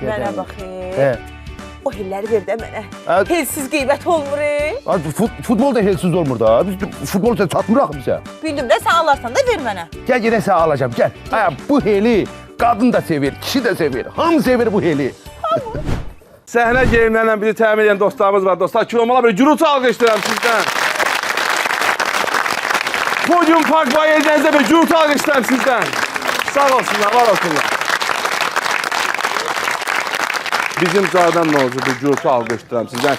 Mənə baxın. O helləri ver də mənə. Helsiz qeybət olmur. Futbol da helsiz olmur da. Biz futbol çatmıraq bizə. Bildim də, sən alarsan da ver mənə. Gəl gedək sən alacam, gəl. Bu heli qadın da sevir, kişi də sevir. Hamı sevir bu heli. Səhnə geyimlərlə bizi təmin edən dostlarımız var. Dostlar, kilomalar bir gürültü alqışlayıram sizdən. Podium Park Bayezənizdə bir gürültü alqışlayıram sizdən. Sağ olsunlar, var olsunlar. Bizim Cavidan Norucu bir gürültü alqışlayıram sizdən.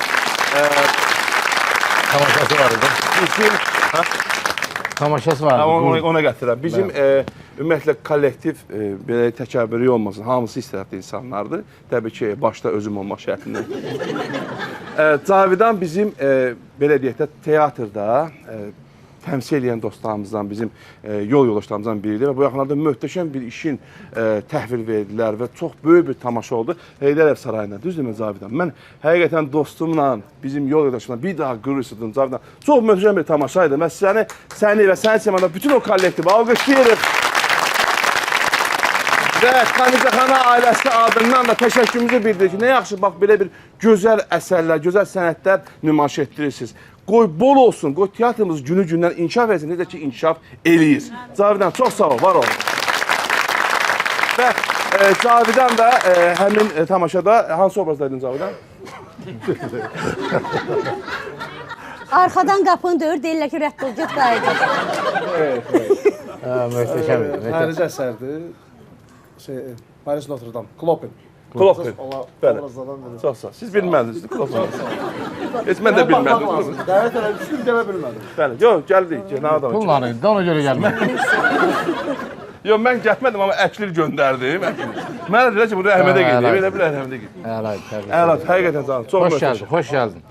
Tamaşası var idi. Bizim... Tamaşası var. Ona gətirəm. Bizim ümumiyyətlə kollektiv belə təkəbbürü olmasın. Hamısı istəyərli insanlardır. Təbii ki, başda özüm olmaq şərtindən. Cavidan bizim belə deyək də teatrda təmsil edən dostlarımızdan, bizim yol yoldaşlarımızdan biridir və bu yaxınlarda möhtəşəm bir işin təhvil verdilər və çox böyük bir tamaşa oldu Heydər Əliyev Sarayında. Düzdürmü Cavidan? Mən həqiqətən dostumla, bizim yol yoldaşımla bir daha qürur hissetdim Cavidan. Çox möhtəşəm bir tamaşaydı. Mən səni və sənin səmanda bütün o kollektivi alqışlayırıq. Və Xanizəxana ailəsi adından da təşəkkürümüzü bildiririk ki, nə yaxşı, bax, belə bir gözəl əsərlər, gözəl sənətlər nümayiş etdirirsiniz. Qoy bol olsun, qoy teatrımız günü-gündən inkişaf etsin, necə ki, inkişaf eləyir. Cavidan, çox sağ ol, var ol. Və Cavidan da həmin tamaşada, hansı obrazdaydın Cavidan? Arxadan qapını döyür, deyirlər ki, rədd ol, get qayıdır. Möhtəşəm idi. Xarici əsərdir. Paris Notre Dame, Klopin. Klopin, bəli. Çox sağ ol. Siz bilmədiniz, Klopin. Heç mən də bilmədim. Dəvət eləmişdim, gələ bilmədim. Bəli, yox, gəldik. Pullar idi, ona görə gəlmədim. Yox, mən getmədim, amma əklir göndərdim. Mənə deyilər ki, bunu Əhmədə gedeyim, elə bilə Əhmədə gedeyim. Əla, həqiqətən canım, çox möhtəşəm. Xoş gəldin.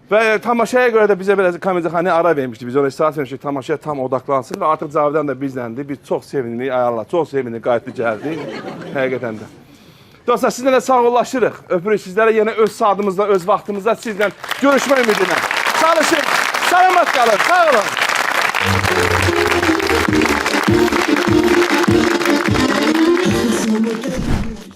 Və tamaşaya görə də bizə belə komediyaxanaya ara vermişdi. Biz ona istirahat vermişdik, tamaşaya tam odaklansın və artıq Cavidan da bizləndir. Biz çox sevindik, ayarlar, çox sevindik, qayıtlı gəldik. Həqiqətən də. Dostlar, sizlə də sağollaşırıq. Öpürük sizlərə yenə öz saatımızda, öz vaxtımızda sizlə görüşmək ümidinə. Çalışın, salamat qalın, sağ olun.